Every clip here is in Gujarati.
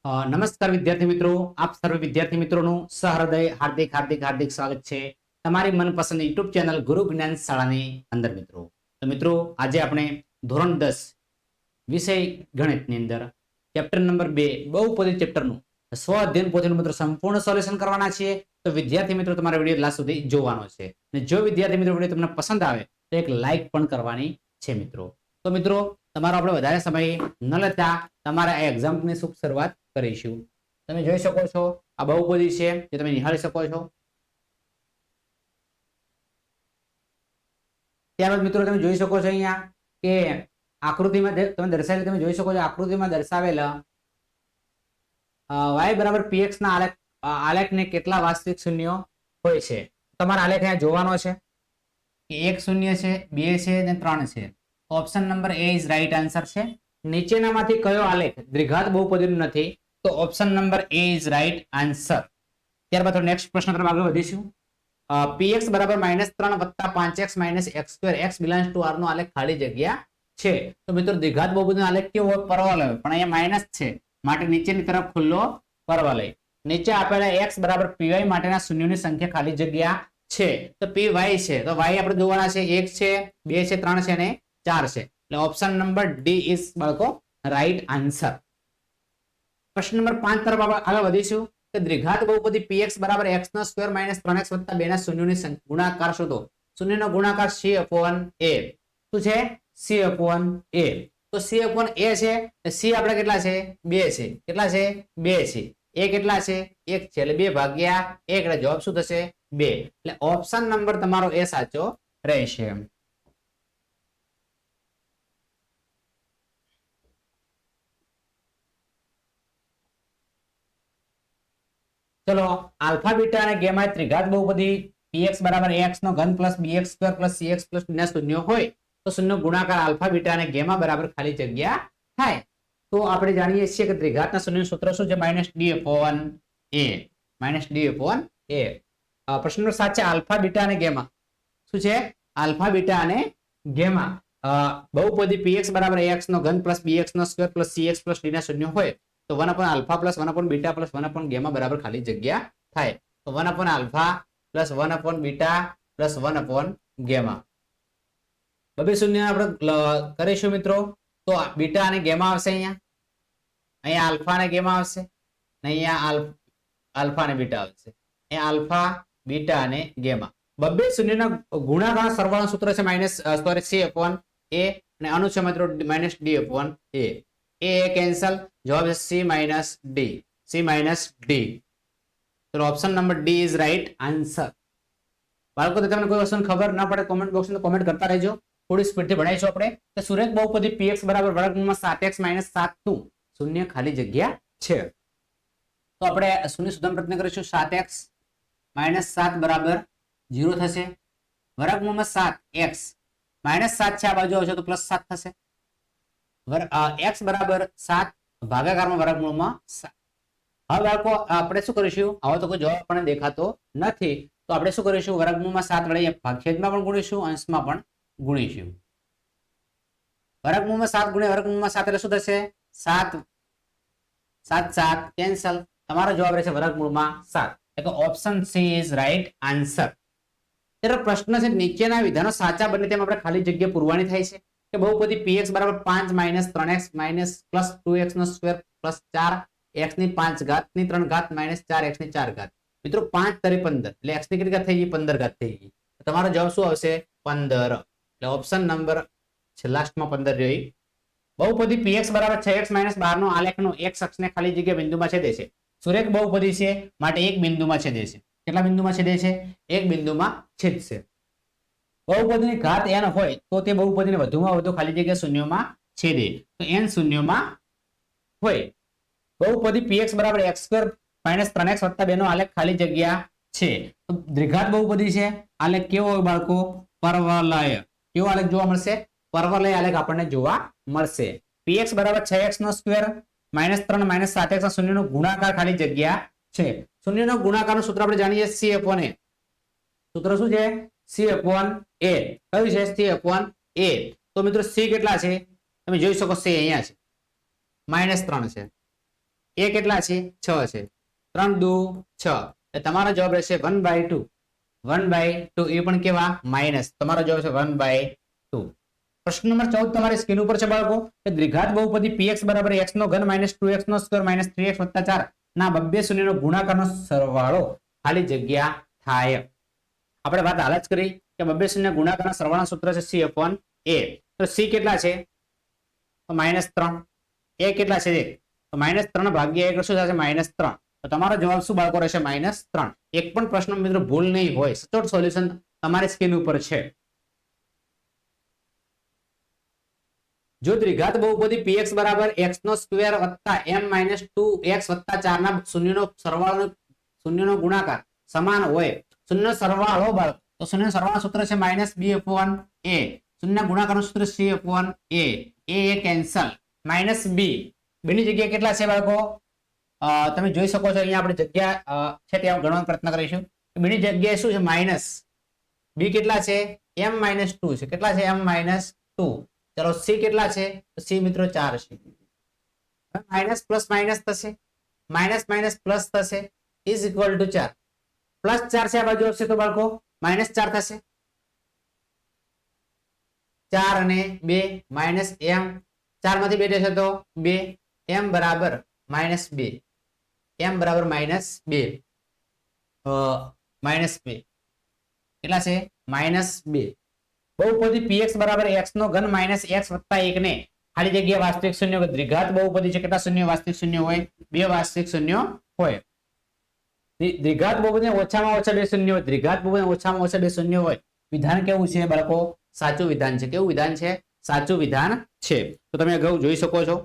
નમસ્કાર વિદ્યાર્થી મિત્રો, આપ સર્વ વિદ્યાર્થી મિત્રોનું સહૃદય હાર્દિક હાર્દિક હાર્દિક સ્વાગત છે તમારી મનપસંદ યુટ્યુબ ચેનલ ગુરુ જ્ઞાન શાળાની અંદર. મિત્રો તો મિત્રો આજે આપણે ધોરણ 10 વિષય ગણિતની અંદર ચેપ્ટર નંબર 2 બહુપદી ચેપ્ટરનું સ્વ અધ્યયન પોથીનું મિત્રો સંપૂર્ણ સોલ્યુશન કરવાના છીએ. તો વિદ્યાર્થી મિત્રો તમારે વિડીયો લાસ્ટ સુધી જોવાનો છે અને જો વિદ્યાર્થી મિત્રો વિડીયો તમને પસંદ આવે તો એક લાઈક પણ કરવાની છે મિત્રો. તો મિત્રો તમારો આપણે વધારે સમય ન લેતા તમારે આ એક્ઝામની શુભ શરૂઆત કરીશું. તમે જોઈ શકો છો આ બહુપદી છે જે તમે નિહાળી શકો છો. ત્યારબાદ મિત્રો તમે જોઈ શકો છો અહીંયા કે આકૃતિમાં તમે દર્શાવેલ તમે જોઈ શકો છો આકૃતિમાં દર્શાવેલા y બરાબર px ના આલેખને કેટલા વાસ્તવિક શૂન્યો હોય છે. તમારે આલેખ અહીંયા જોવાનો છે કે 1 શૂન્ય છે, 2 છે અને 3 છે. Option number A is right answer છે. નીચેનામાંથી કયો આલેખ દ્વિઘાત બહુપદીનું નથી? તો option number A is right answer. ત્યારબાદ નેક્સ્ટ પ્રશ્ન તરફ આગળ વધીશું. px બરાબર -3 + 5x - x² x belongs to r નો આલેખ ખાલી જગ્યા છે. તો મિત્રો દ્વિઘાત બહુપદીનો આલેખ કેવો હોય? પરવલય, પણ અહીંયા માઇનસ છે માટે નીચેની તરફ ખુલ્લો પરવલય. નીચે આપેલા x બરાબર py માટેના શૂન્યોની સંખ્યા ખાલી જગ્યા છે. તો py છે તો y આપણે જોવાના છે 1 છે, 2 છે, 3 છે અને 4 છે. એટલે ઓપ્શન નંબર ડી ઇઝ બાળકો રાઈટ આન્સર. પ્રશ્ન નંબર 5 તરફ આગળ વધીશું કે દ્વિઘાત બહુપદી px બરાબર x² - 3x + 2 ના શૂન્યોની ગુણાકાર શોધો. શૂન્યનો ગુણાકાર c/a. શું છે? c/a. તો c/a છે, c આપણે કેટલા છે? 2 છે. કેટલા છે? 2 છે. a કેટલા છે? 1 છે. એટલે 2 ભાગ્યા 1 એટલે જવાબ શું થશે? 2. એટલે ઓપ્શન નંબર તમારો એ સાચો રહેશે. ચલો આલ્ફા બીટા અને ગેમા ત્રિઘાત બહુપદી px બરાબર ax નો ઘન + bx² + cx + d ના શૂન્ય હોય તો શૂન્ય ગુણાકાર આલ્ફા બીટા અને ગેમા બરાબર ખાલી જગ્યા થાય. તો આપણે જાણીએ છીએ કે ત્રિઘાતના શૂન્યનું સૂત્ર શું છે? -d/a. પ્રશ્ન નંબર 7 છે આલ્ફા બીટા અને ગેમા. શું છે? આલ્ફા બીટા અને ગેમા બહુપદી px બરાબર ax નો ઘન + bx² + cx + d ના શૂન્ય હોય તો 1/α + 1/β + 1/γ બરાબર ખાલી જગ્યા થાય. તો 1/α + 1/β + 1/γ બબે શૂન્ય આપણે કરીશું મિત્રો. તો બીટા અને ગેમા આવશે. અહીંયા આલ્ફા અને ગેમા આવશે અને અહીંયા આલ્ફા અને બીટા આવશે. અહીંયા આલ્ફા, બીટા અને ગેમા બબે શૂન્યના ગુણાકારના સરવાળાનું સૂત્ર છે c/a અને આનું છે મિત્રો -d/a. એ કેન્સલ, જવાબ છે c-d. તો option number D is right answer. બાળકો તમને કોઈ વસ્તુ ખબર ના પડે કોમેન્ટ બોક્સમાં કોમેન્ટ કરતા રહેજો. થોડી સ્પીડથી ભણાવીશું આપણે. તો સુરેખ બહુપદી px બરાબર વર્ગમૂળમાં 7x - 7 નું શૂન્ય ખાલી જગ્યા છે. તો આપણે શૂન્ય શોધવાનો પ્રયત્ન કરીશું. 7x - 7 બરાબર 0 થશે. વર્ગમૂળમાં 7x -7 છે, આ બાજુ આવશે તો +7 થશે. x બરાબર 7 ભાગાકારમાં વર્ગમૂળમાં 7. હવે બાળકો આપણે શું કરીશું? હવે તો કોઈ જવાબ આપણને દેખાતો નથી તો આપણે શું કરીશું? વર્ગમૂળમાં 7 વડે છેદમાં પણ ગુણીશું, અંશમાં પણ ગુણીશું. વર્ગમૂળમાં 7 ગુણ્યા વર્ગમૂળમાં 7 એટલે શું થશે? 7 7 7 કેન્સલ. તમારો જવાબ રહેશે વર્ગમૂળમાં 7. એટલે option she is right answer. ત્યારે પ્રશ્ન છે નીચેના વિધાનો સાચા બને તેમ આપણે ખાલી જગ્યા પૂરવાની થાય છે કે બહુપદી px બરાબર 5 - 3x - +2x² + 4x ની 5 ઘાત ની 3 ઘાત - 4x ની 4 ઘાત. મિત્રો 5 * 15 એટલે x ની કેટલી ઘાત થઈ ગઈ? 15 ઘાત થઈ ગઈ. તમારો જવાબ શું આવશે? 15. એટલે ઓપ્શન નંબર છે લાસ્ટમાં 15 રહી. બહુપદી px બરાબર 6x - 12 નો આલેખનો x અક્ષને ખાલી જગ્યા બિંદુમાં છેદે છે. સુરેખ બહુપદી છે માટે એક બિંદુમાં છેદે છે. કેટલા બિંદુમાં છેદે છે? એક બિંદુમાં છેદશે. બહુપદીની ઘાત n હોય તો તે બહુપદીને વધુમાં વધુ ખાલી જગ્યા શૂન્યોમાં છેદે. તો n શૂન્યોમાં હોય. બહુપદી px બરાબર x² - 3x + 2 નો આલેખ ખાલી જગ્યા છે. તો દ્વિઘાત બહુપદી છે. આલેખ કેવો હોય બાળકો? પરવલય. કેવો આલેખ જોવા મળશે? પરવલય આલેખ આપણને જોવા મળશે. px બરાબર 6x² - 3 - 7x ના શૂન્યનો ગુણાકાર ખાલી જગ્યા છે. શૂન્યનો ગુણાકારનું સૂત્ર આપણે જાણીએ c/a. સૂત્ર શું છે? c/a. કયું છે? c/a. તો મિત્રો c કેટલા છે? તમે જોઈ શકો c અહીંયા છે -3 છે. એ કેટલા છે 6 છે 3 દુ 6 એટલે તમારો જવાબ રહેશે 1/2 1/2 એ પણ કેવા માઇનસ તમારો જવાબ છે 1/2 પ્રશ્ન નંબર 14 તમારી સ્ક્રીન ઉપર છે બાળકો કે દ્વિઘાત બહુપદી px બરાબર x નો ઘન - 2x નો સ્ક્વેર - 3x + 4 ના બબ્બે શૂન્યનો ગુણાકારનો સરવાળો ખાલી જગ્યા થાય આપણે વાત હાલ જ કરી કે બબ્બે શૂન્ય ગુણાકારના સરવાળાનું સૂત્ર છે c/a તો c કેટલા છે તો -3 a કેટલા છે તો -3 ભાગ્યા 1 શું થશે -3 તો તમારો જવાબ શું બાળકો રહેશે -3 એક પણ પ્રશ્ન મિત્રો ભૂલ નહીં હોય સચોટ સોલ્યુશન તમારી સ્ક્રીન ઉપર છે જો દ્વિઘાત બહુપદી px બરાબર x નો સ્ક્વેર વત્તા m - 2x + 4 ના શૂન્યનો સરવાળો શૂન્યનો ગુણાકાર સમાન હોય શૂન્ય સરવાળો બાળકો તો શૂન્ય સરવાળો સૂત્ર છે -b/a શૂન્ય ગુણાકારનું સૂત્ર c/a a કેન્સલ -b બેની જગ્યાએ કેટલા છે બાળકો તમે જોઈ શકો છો અહીંયા આપણે જગ્યા છે ત્યાં ગણવાનો પ્રયત્ન કરીશું બેની જગ્યાએ શું છે માઈનસ b કેટલા છે m - 2 છે કેટલા છે m - 2 ચલો c કેટલા છે તો c મિત્રો 4 છે માઈનસ પ્લસ માઈનસ થશે માઈનસ માઈનસ પ્લસ થશે ઇઝ ઇક્વલ ટુ 4 પ્લસ 4 છે આ બાજુ આવશે તો બાળકો -4 થશે 4 અને 2 માઈનસ m 4 માંથી 2 જશે તો 2 m બરાબર -2 m બરાબર -2 -2 કેટલા છે -2 બહુપદી px બરાબર x નો ઘન - x + 1 ને ખાલી જગ્યા વાસ્તવિક શૂન્ય દ્વિઘાત બહુપદી છે કેટલા શૂન્ય વાસ્તવિક શૂન્ય હોય બે વાસ્તવિક શૂન્ય હોય દ્વિઘાત બહુપદી ઓછામાં ઓછા બે શૂન્ય હોય દ્વિઘાત બહુપદી ઓછામાં ઓછા બે શૂન્ય હોય વિધાન કેવું છે બાળકો સાચું વિધાન છે કેવું વિધાન છે સાચું વિધાન છે તો તમે અગાઉ જોઈ શકો છો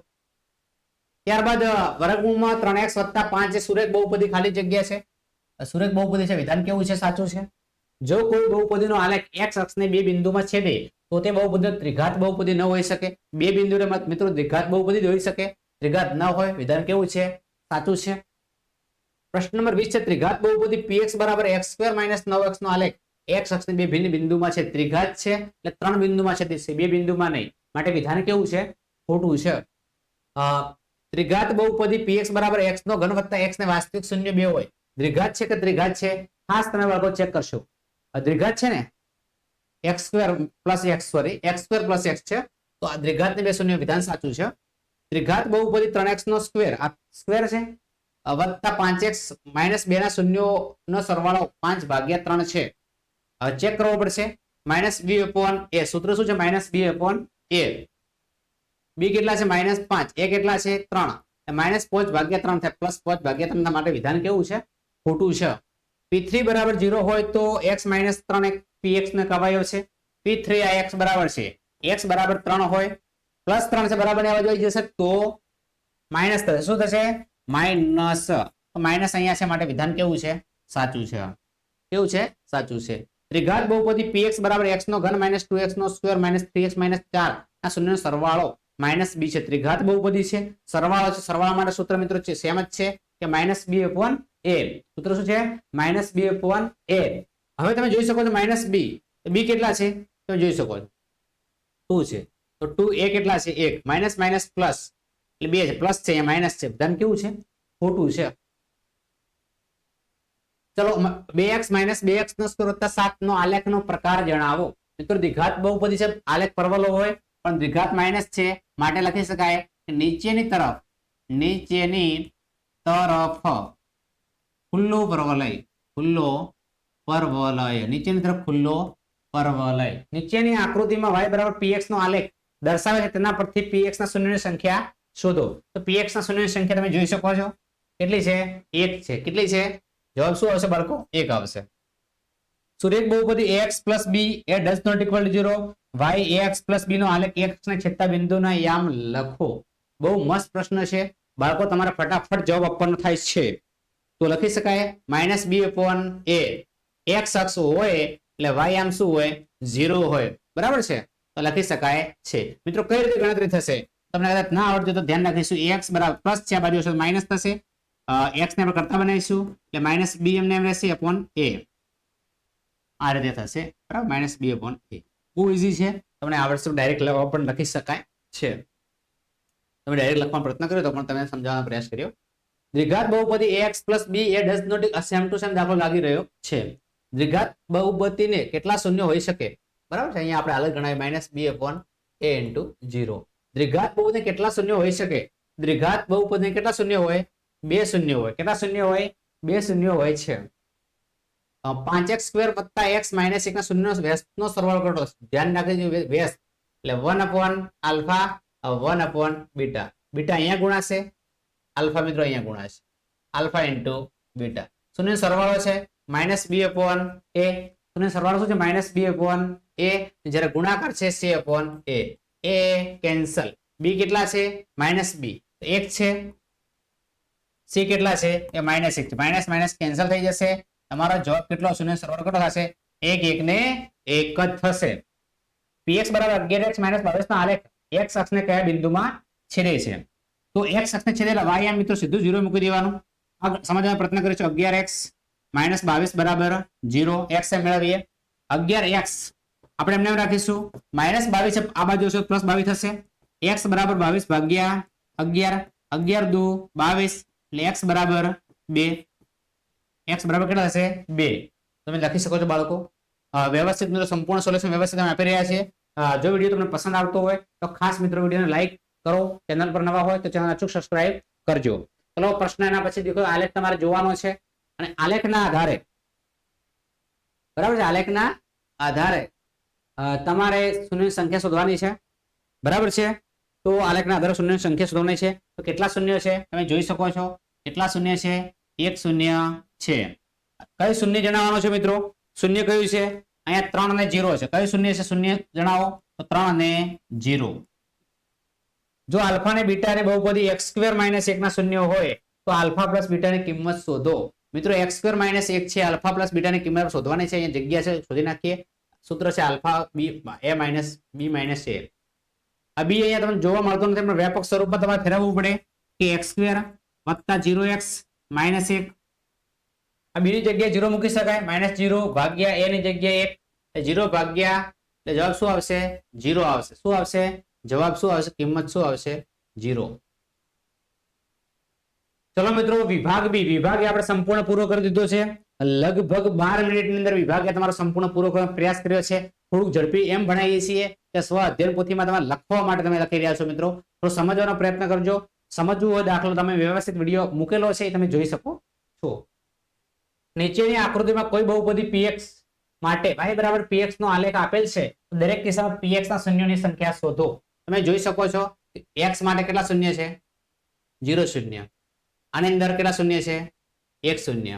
ત્યારબાદ વર્ગમૂળમાં 3x + 5 જે સુરેખ બહુપદી ખાલી જગ્યા છે સુરેખ બહુપદી છે વિધાન કેવું છે સાચું છે જો કોઈ બહુપદીનો આલેખ x અક્ષને બે બિંદુમાં છેદે તો તે બહુપદી ત્રિઘાત બહુપદી ન હોઈ શકે બે બિંદુને મિત્રો દ્વિઘાત બહુપદી જ હોઈ શકે ત્રિઘાત ન હોય વિધાન કેવું છે સાચું છે પ્રશ્ન નંબર 20 છે ત્રિઘાત બહુપદી px બરાબર x² - 9x નો આલેખ x અક્ષને બે ભિન્ન બિંદુમાં છે ત્રિઘાત છે એટલે ત્રણ બિંદુમાં છે બે બિંદુમાં નહીં માટે વિધાન કેવું છે ખોટું છે ત્રિઘાત બહુપદી px બરાબર x નો ઘન વત્તા x ને વાસ્તવિક શૂન્ય બે હોય દ્વિઘાત છે કે ત્રિઘાત છે ખાસ તમે બાળકો ચેક કરશો દ્વિઘાત છે ને x² + x sorry x² + x છે તો આ દ્વિઘાત ને બે શૂન્ય વિધાન સાચું છે ત્રિઘાત બહુપદી 3x નો સ્ક્વેર આ સ્ક્વેર છે વત્તા 5x - 2 ના શૂન્યો નો સરવાળો 5/3 છે હવે ચેક કરવો પડશે -b/a સૂત્ર શું છે -b/a b કેટલા છે -5 a કેટલા છે 3 -5/3 થાય +5/3 માટે વિધાન કેવું છે ખોટું છે p3 બરાબર 0 હોય તો x - 3 px ને કવાયો છે p3 આ x બરાબર છે x બરાબર 3 હોય +3 છે બરાબર ને આવવા જોઈ જશે તો માઈનસ થશે શું થશે માઈનસ તો માઈનસ અહીંયા છે માટે વિધાન કેવું છે સાચું છે કેવું છે સાચું છે ત્રિઘાત બહુપદી px બરાબર x નો ઘન - 2x નો સ્ક્વેર - 3x - 4 આ શૂન્યનો સરવાળો -b છે ત્રિઘાત બહુપદી છે સરવાળો છે સરવાળા માટે સૂત્ર મિત્રો છે સેમ જ છે કે -b/a સૂત્ર શું છે -b/a હવે તમે જોઈ શકો છો -b b કેટલા છે તમે જોઈ શકો છો 2 છે તો 2a કેટલા છે 1 માઈનસ માઈનસ પ્લસ એટલે 2 છે પ્લસ છે અહીંયા માઈનસ છે ધન કેવું છે ખોટું છે ચલો 2x - 2x નો સ્ક્વેર + 7 નો આલેખનો પ્રકાર જણાવો મિત્રો દ્વિઘાત બહુપદી છે આલેખ પરવલય હોય પણ દ્વિઘાત માઈનસ છે માટે લખી શકાય કે નીચેની તરફ ખુલ્લો પરવલય નીચેની તરફ ખુલ્લો પરવલય નીચેની આકૃતિમાં y બરાબર px નો આલેખ દર્શાવે છે તેના પરથી px ના શૂન્યની સંખ્યા શોધો તો px ના શૂન્યની સંખ્યા તમે જોઈ શકો છો કેટલી છે 1 છે કેટલી છે જવાબ શું આવશે બાળકો 1 આવશે સુરેખ બહુપદી ax + b A does not equal to 0 y ax + b નો આલેખ x ને છેદતા બિંદુના યામ લખો બહુ મસ્ત પ્રશ્ન છે બાળકો તમારે ફટાફટ જવાબ આપવાનો થાય છે તો લખી શકાય -b/a x અક્ષ હોય એટલે y આમ શું હોય 0 હોય બરાબર છે તો લખી શકાય છે મિત્રો કઈ રીતે ગણતરી થશે તમને કદાચ ના આવડતું તો ધ્યાન રાખીશું x બરાબર પ્લસ છે આ બાજુ છે માઈનસ થશે x ને આપણે કરતા બનાવીશું એટલે -b એમને એમ રહેશે / a આ રીતે થશે બરાબર -b/a બહુ ઈઝી છે તમને આવડશે ડાયરેક્ટ પણ લખી શકાય છે તમે ડાયરેક્ટ લખવાનો પ્રયત્ન કર્યો તો પણ તમે સમજાવવાનો પ્રયાસ કર્યો દ્વિઘાત બહુપદી ax + b એ does not same to same દાખલો લાગી રહ્યો છે. દ્વિઘાત બહુપદીને કેટલા શૂન્ય હોઈ શકે? બરાબર છે, અહીંયા આપણે હાલ જ ગણાય -b/a * 0. દ્વિઘાત બહુપદીને કેટલા શૂન્ય હોઈ શકે? દ્વિઘાત બહુપદીને કેટલા શૂન્ય હોય? 2 શૂન્ય હોય. કેટલા શૂન્ય હોય? 2 શૂન્ય હોય છે. 5x² + x - 1 ના શૂન્યનો વ્યસ્તનો સરવાળો કરો. ધ્યાન રાખજો વ્યસ્ત એટલે 1/α 1/β. બીટા અહીંયા ગુણાશે, આલ્ફા મિત્રો અહીંયા ગુણાશે. Alpha * beta. શૂન્ય સરવાળો છે -b/a. શૂન્ય સરવાળો શું છે? -b/a. જ્યારે ગુણાકાર છે c/a. a cancel. b કેટલા છે? -b 1 છે. c કેટલા છે? એ -1 છે. માઇનસ માઇનસ કેન્સલ થઈ જશે. તમારો જવાબ કેટલો? શૂન્ય સરવાળો કેટલો થશે? 1 1 ને 1 જ થશે. px = 11x - 22 નો આલેખ x અક્ષને કયા બિંદુમાં છેદે છે? તો x અક્ષને છેદેલા y મિત્રો સીધું 0 મૂકી દેવાનું. સમજવાનો પ્રયત્ન કરીશું. 11x - 22 = 0. x એમ મેળવીએ. 11x આપણે એમને રાખીશું. -22 છે આ બાજુ છે +22 થશે. x = 22 ભાગ્યા 11. 11 દુ 22 એટલે x = 2. x બરાબર કેટલા થશે? 2. તમે લખી શકો છો બાળકો. વ્યવસ્થિત મિત્રો સંપૂર્ણ સોલ્યુશન વ્યવસ્થિત અમે આપી રહ્યા છીએ. જો વિડીયો તમને પસંદ આવતો હોય તો ખાસ મિત્રો વિડીયોને લાઈક કરો. ચેનલ પર નવા હોય તો ચેનલ અચૂક સબસ્ક્રાઇબ કરજો. ચલો પ્રશ્ન એના પછી દેખો. આલેખ તમારે જોવાનો છે અને આલેખના આધારે બરાબર છે, આલેખના આધારે તમારે શૂન્યની સંખ્યા શોધવાની છે. બરાબર છે, તો આલેખના આધારે શૂન્યની સંખ્યા શોધવાની છે. તો કેટલા શૂન્ય છે તમે જોઈ શકો છો. કેટલા શૂન્ય છે? 1 શૂન્ય છે. કઈ શૂન્ય જણાવવાનો છે મિત્રો? શૂન્ય કયું છે? અહીંયા 3 અને 0 છે. કયું શૂન્ય છે? શૂન્ય જણાવો. તો 3 અને 0. જો આલ્ફા અને બીટા ને બહુપદી x² - 1 ના શૂન્ય હોય તો આલ્ફા પ્લસ બીટાની કિંમત શોધો. મિત્રો x² - 1 છે, આલ્ફા પ્લસ બીટાની કિંમત શોધવાની છે. અહીંયા જગ્યા છે, શોધી નાખીએ. સૂત્ર છે alpha b a - b - a. આ b અહીંયા તમને જોવા મળતો નથી, પણ વ્યાપક સ્વરૂપમાં તમારે ફેરવવું પડે કે x² + 0x - 1. આ b ની જગ્યાએ 0 મૂકી શકાય. -0 ભાગ્યા a ની જગ્યાએ 1 0 ભાગ્યા એટલે જવાબ શું આવશે? 0 આવશે. શું આવશે? જવાબ શું આવશે? કિંમત શું આવશે? 0. ચલો મિત્રો વિભાગ બી. વિભાગ આપણે સંપૂર્ણ પૂરો કરી દીધો છે. લગભગ 12 મિનિટની અંદર વિભાગે તમારો સંપૂર્ણ પૂરો કરવાનો પ્રયાસ કર્યો છે. થોડુંક ઝડપી એમ ભણાવીએ છીએ કે સ્વ અધ્યયન પોથીમાં તમારે લખવા માટે તમે લખી રહ્યા છો મિત્રો. તો સમજવાનો પ્રયત્ન કરજો. સમજવું હોય દાખલો તમે વ્યવસ્થિત વિડીયો મૂકેલો છે એ તમે જોઈ શકો છો. નીચેની આકૃતિમાં કોઈ બહુપદી px માટે y = px નો આલેખ આપેલ છે. દરેક કિસ્સામાં px ના શૂન્યોની સંખ્યા શોધો. તમે જોઈ શકો છો x માટે કેટલા શૂન્ય છે? 0 શૂન્ય. આની અંદર કેટલા શૂન્ય છે? 1 શૂન્ય.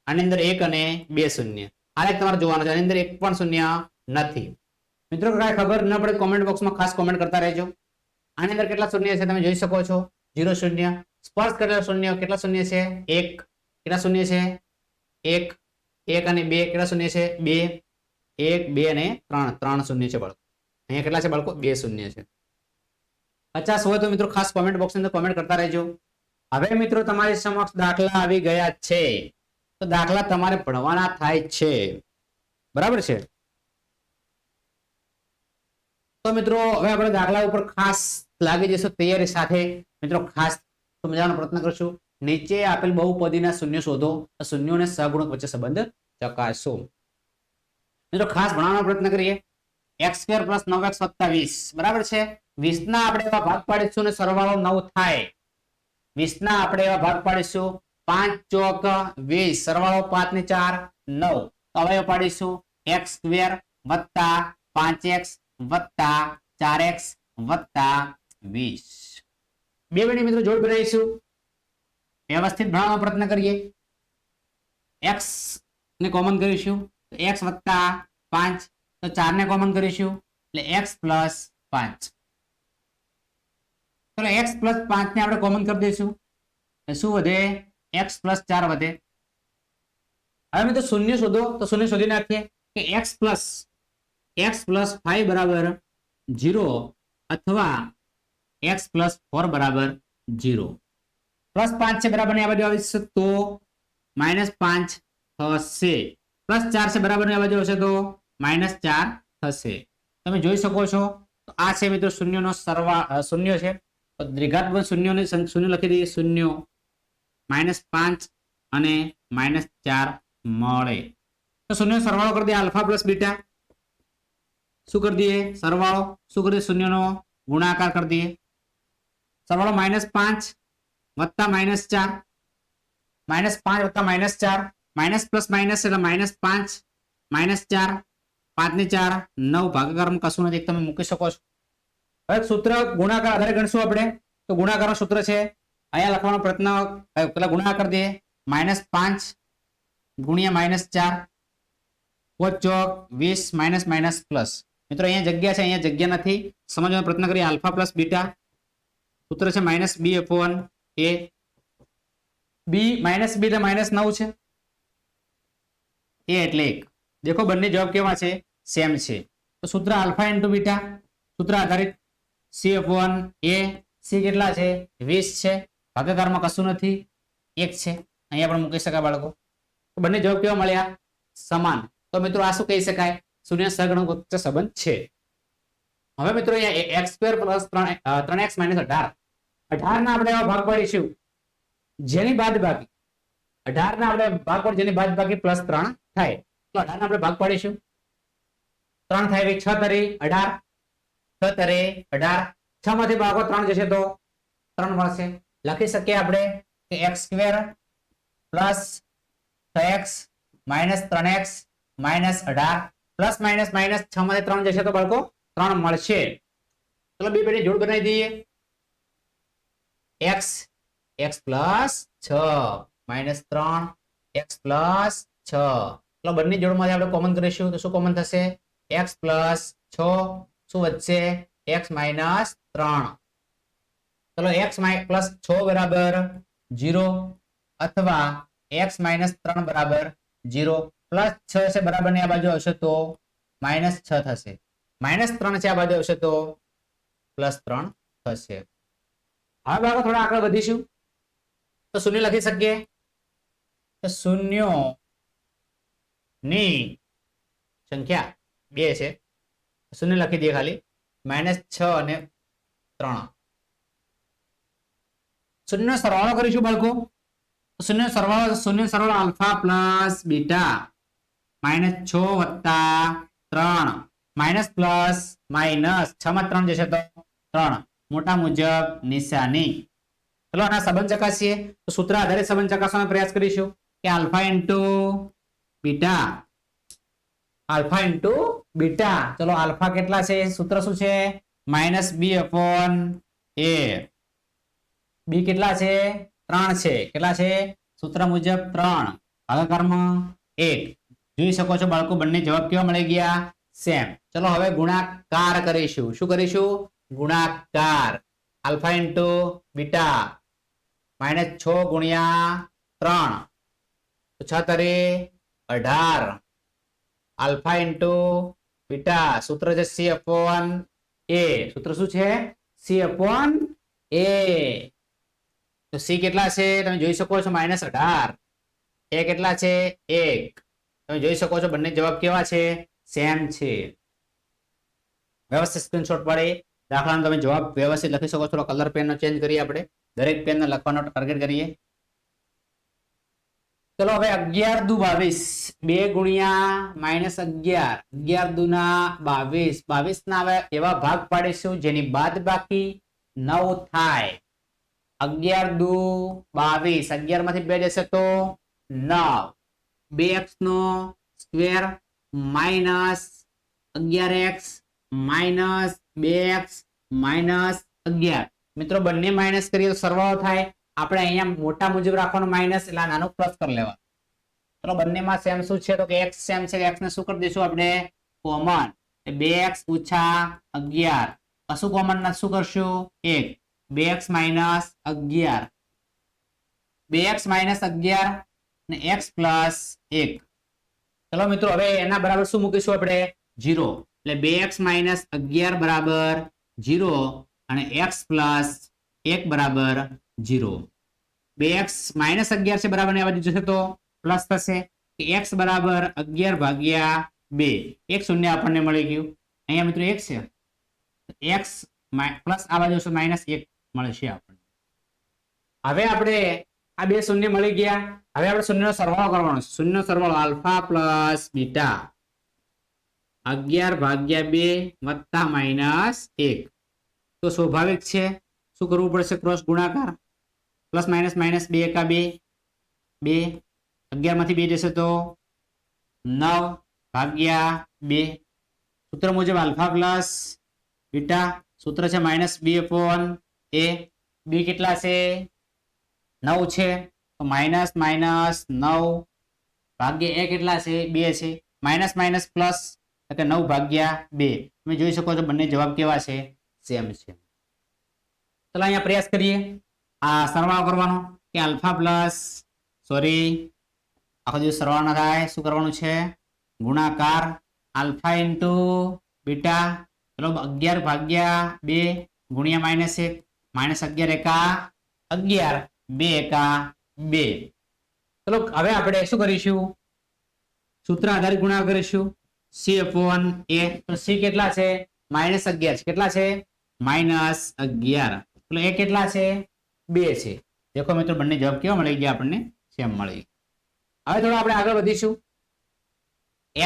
આની અંદર 1 અને 2 શૂન્ય. આલેખ તમારે જોવાનો છે. આની અંદર એક પણ શૂન્ય નથી. મિત્રો કાંઈ ખબર ન પડે કોમેન્ટ બોક્સમાં ખાસ કોમેન્ટ કરતા રહેજો. આની અંદર કેટલા શૂન્ય છે તમે જોઈ શકો છો? 0 શૂન્ય. સ્પર્શ કરેલા શૂન્ય કેટલા શૂન્ય છે? 1. કેટલા શૂન્ય છે? 1 1 અને 2 કેટલા શૂન્ય છે? 2. 1 2 અને 3 3 શૂન્ય છે બાળકો. અહીંયા કેટલા છે બાળકો? 2 શૂન્ય છે. 50 હોય તો મિત્રો ખાસ કોમેન્ટ બોક્સની અંદર કોમેન્ટ કરતા રહેજો. હવે મિત્રો તમારી સમક્ષ દાખલા આવી ગયા છે. તો દાખલા તમારે ભણવાના થાય છે. બરાબર છે. તો મિત્રો હવે આપણે દાખલા ઉપર ખાસ લાગી જઈશું તૈયારી સાથે. મિત્રો ખાસ સમજાવવાનો પ્રયત્ન કરશું. નીચે આપેલ બહુપદીના શૂન્ય શોધો. શૂન્યોને સહગુણક વચ્ચે સંબંધ ચકાસો. મિત્રો ખાસ ભણવાનો પ્રયત્ન કરીએ. x² + 9x + 20 બરાબર છે. 20 ના આપણે એવા ભાગ પાડીશું ને સરવાળો 9 થાય. 20 ના આપણે એવા ભાગ પાડીશું 5 ચોક 20 સરવાળો 5 ને 4 9. હવે પાડીશું x² + 5x + 4x + 20. બે મિનિટ મિત્રો જોડ બનાવીશું. વ્યવસ્થિત ભણવાનો પ્રયત્ન કરીએ. x ને કોમન કરીશું તો x + 5 તો 4 ને કોમન કરીશું એટલે x + 5. ચલો x + 5 ને આપણે કોમન કરી દઈશું. શું વધે? x + 4 વધે. હવે મિત્રો શૂન્ય શોધો તો શૂન્ય શોધી નાખીએ કે x + 5 = 0 અથવા x + 4 = 0. +5 છે બરાબર આ બાજુ આવશે તો -5 થશે. +4 છે બરાબર આ બાજુ આવશે તો -4 થશે. તમે જોઈ શકો છો તો આ છે મિત્રો શૂન્યનો સરવાળો. શૂન્ય છે તો દ્વિઘાત શૂન્ય લખી દઈએ. શૂન્ય -5 અને -4 મળે. તો શૂન્ય સરવાળો કરી દે આલ્ફા પ્લસ બીટા. શું કરી દઈએ સરવાળો, શું કરી દઈએ શૂન્યનો ગુણાકાર કરી દઈએ. સરવાળો -5 વત્તા -4, -5 વત્તા -4, માઇનસ પ્લસ માઇનસ એટલે -5 -4, 5 ને 4 9, ભાગાકારમાં કશું નથી તમે મૂકી શકો છો. હવે સૂત્ર ગુણાકાર આધારે ગણશું આપણે. તો ગુણાકારનું સૂત્ર છે અહીંયા લખવાનો પ્રયત્ન, પેલા ગુણાકાર કરીએ. -5 ગુણ્યા -4 5 ચોક 20 માઇનસ માઇનસ પ્લસ. મિત્રો અહીંયા જગ્યા છે, અહીંયા જગ્યા નથી. સમજવાનો પ્રયત્ન કરીએ. આલ્ફા પ્લસ બીટા સૂત્ર છે -b/a. b -b એટલે -9 છે. a એટલે 1. દેખો બંને જવાબ કેવા છે સેમ છે. તો સૂત્ર આલ્ફા ઇન્ટુ બીટા, સૂત્ર આધારિત c/a. c કેટલા છે 20 છે, ભાગાકારમાં કશું નથી 1 છે, અહીંયા પણ મૂકી શકાય બાળકો. તો બંને જવાબ કેવા મળ્યા સમાન. તો મિત્રો આ શું કહી શકાય શૂન્ય સહગુણક વચ્ચે સંબંધ છે. હવે મિત્રો અહીંયા x² + 3x - 18, 18 ના આપણે એવા ભાગ પાડીશું જેની બાદબાકી 18 ના આપણે ભાગ પાડી જેની બાદબાકી +3 થાય. તો 18 ના આપણે ભાગ પાડીશું 3 થાય 6 તરી 18, 6 તરે 18, 6 માંથી ભાગો 3 જશે તો 3 મળશે. લખી શકીએ આપણે કે x² + 6x - 3x - 18 plus minus minus 6 માંથી 3 જશે તો બાળકો 3 મળશે. ચલો બે બેની જોડ બનાવી દઈએ. x + 6 - 3 x + 6. ચલો બંને જોડમાંથી આપણે કોમન કરીશું તો શું કોમન થશે x + 6, શું વધશે x - 3. ચલો x + 6 બરાબર 0 અથવા x - 3 બરાબર 0. +6 છે બરાબર ની આ બાજુ આવશે તો -6 થશે, -3 છે આ બાજુ આવશે તો +3 થશે. હવે બાળકો થોડા આગળ વધીશું તો શૂન્ય લખી શકીએ. તો શૂન્યો ની સંખ્યા 2 છે, શૂન્ય લખી દઈએ ખાલી. -6 અને 3 શૂન્ય સરવાળો કરીશું બાળકો. શૂન્ય સરવાળો આલ્ફા પ્લસ બીટા -6 વત્તા 3 માઇનસ પ્લસ માઇનસ 6 માં 3 જશે તો 3, મોટા મુજબ નિશાની. ચલો આના સંબંધ ચકાસીએ. તો સૂત્ર આધારિત સંબંધ ચકાસવાનો પ્રયાસ કરીશું કે આલ્ફા ઇન્ટુ બીટા. ચલો આલ્ફા કેટલા છે સૂત્ર શું છે -b/a. બી કેટલા છે 3 છે, કેટલા છે સૂત્ર મુજબ 3, ભાગાકારમાં 1. જોઈ શકો છો બાળકો બંને જવાબ કેવા મળી ગયા સેમ. ચલો હવે ગુણાકાર કરીશું. શું કરીશું ગુણાકાર. આલ્ફા ઇન્ટુ બીટા -6 ગુણ્યા 3 તો 6 તરી 18. આલ્ફા ઇન્ટુ બીટા સૂત્ર છે c/a. સૂત્ર શું છે c/a. તો c કેટલા છે તમે જોઈ શકો છો -18, a કેટલા છે 1. તમે જોઈ શકો છો બંને જવાબ કેવા છે સેમ છે. વ્યવસ્થિત સ્ક્રીનશોટ પાડી દાખલાનો તમે જવાબ વ્યવસ્થિત લખી શકો છો. કલર પેનનો ચેન્જ કરીએ, આપણે દરેક પેનને લખવાનો ટાર્ગેટ કરીએ. ચલો હવે 11 દુ 22, 2 ગુણ્યા -11, 11 દુના 22, 22 ના હવે એવા ભાગ પાડીશું જેની બાદબાકી 9 થાય. 11 દુ 22, 11 માંથી 2 જશે તો 9, 2x નો સ્ક્વેર -11x -2x -11. મિત્રો બંને માઇનસ કરીએ તો સરવાળો થાય. આપણે અહીંયા મોટા મુજબ રાખવાનું માઇનસ, એટલે નાનું પ્લસ કરી લેવા. ચલો બંનેમાં સેમ શું છે તો કે x સેમ છે. x ને શું કરી દઈશું આપણે કોમન. 2x - 11 કશું કોમન ના શું કરશું 1, 2x - 11, 2x - 11 ને x + 1. ચલો મિત્રો હવે એના બરાબર શું મૂકીશું આપણે 0. એટલે 2x - 11 બરાબર 0 અને x + 1 બરાબર 0. 2x - 11 છે બરાબર ને આ બાજુ જશે તો પ્લસ થશે કે x બરાબર 11/2. એક શૂન્ય આપણને મળી ગયું. અહીંયા મિત્રો 1 છે, x પ્લસ આ બાજુ -1 મળશે આપણને. હવે આપણે આ બે શૂન્ય મળી ગયા. હવે આપણે શૂન્યનો સરવાળો કરવાનો છે. શૂન્યનો સરવાળો આલ્ફા પ્લસ બીટા 11/2 વત્તા માઇનસ 1. તો સ્વાભાવિક છે શું કરવું પડશે? ક્રોસ ગુણાકાર. પ્લસ માઇનસ માઇનસ 2 એકા 2 2 11 માંથી 2 જશે તો 9/2. સૂત્ર મુજબ આલ્ફા પ્લસ બીટા સૂત્ર છે -b/a. b કેટલા છે? 9 છે. તો માઇનસ માઇનસ 9 ભાગ્યા a કેટલા છે? 2 છે. માઇનસ માઇનસ પ્લસ એટલે 9/2. તમે જોઈ શકો છો બંને જવાબ કેવા છે? સેમ છે. ચલો અહીંયા પ્રયાસ કરીએ આ સરવાળો કરવાનો કે આલ્ફા પ્લસ આખો દિવસ સરવાળો ના થાય. શું કરવાનું છે? ગુણાકાર આલ્ફા ઇન્ટુ બીટા. ચલો 11/2 ગુણ્યા -1 -11 એકા 11 2 એકા 2. ચલો હવે આપણે શું કરીશું? સૂત્ર આધારિત ગુણાકાર કરીશું. c/a. તો c કેટલા છે? -11 છે. કેટલા છે? -11. એટલે a કેટલા છે? 2 છે. દેખો મિત્રો બંને જવાબ કેવા મળી ગયા? આપણને સેમ મળી. હવે થોડું આપણે આગળ વધીશું.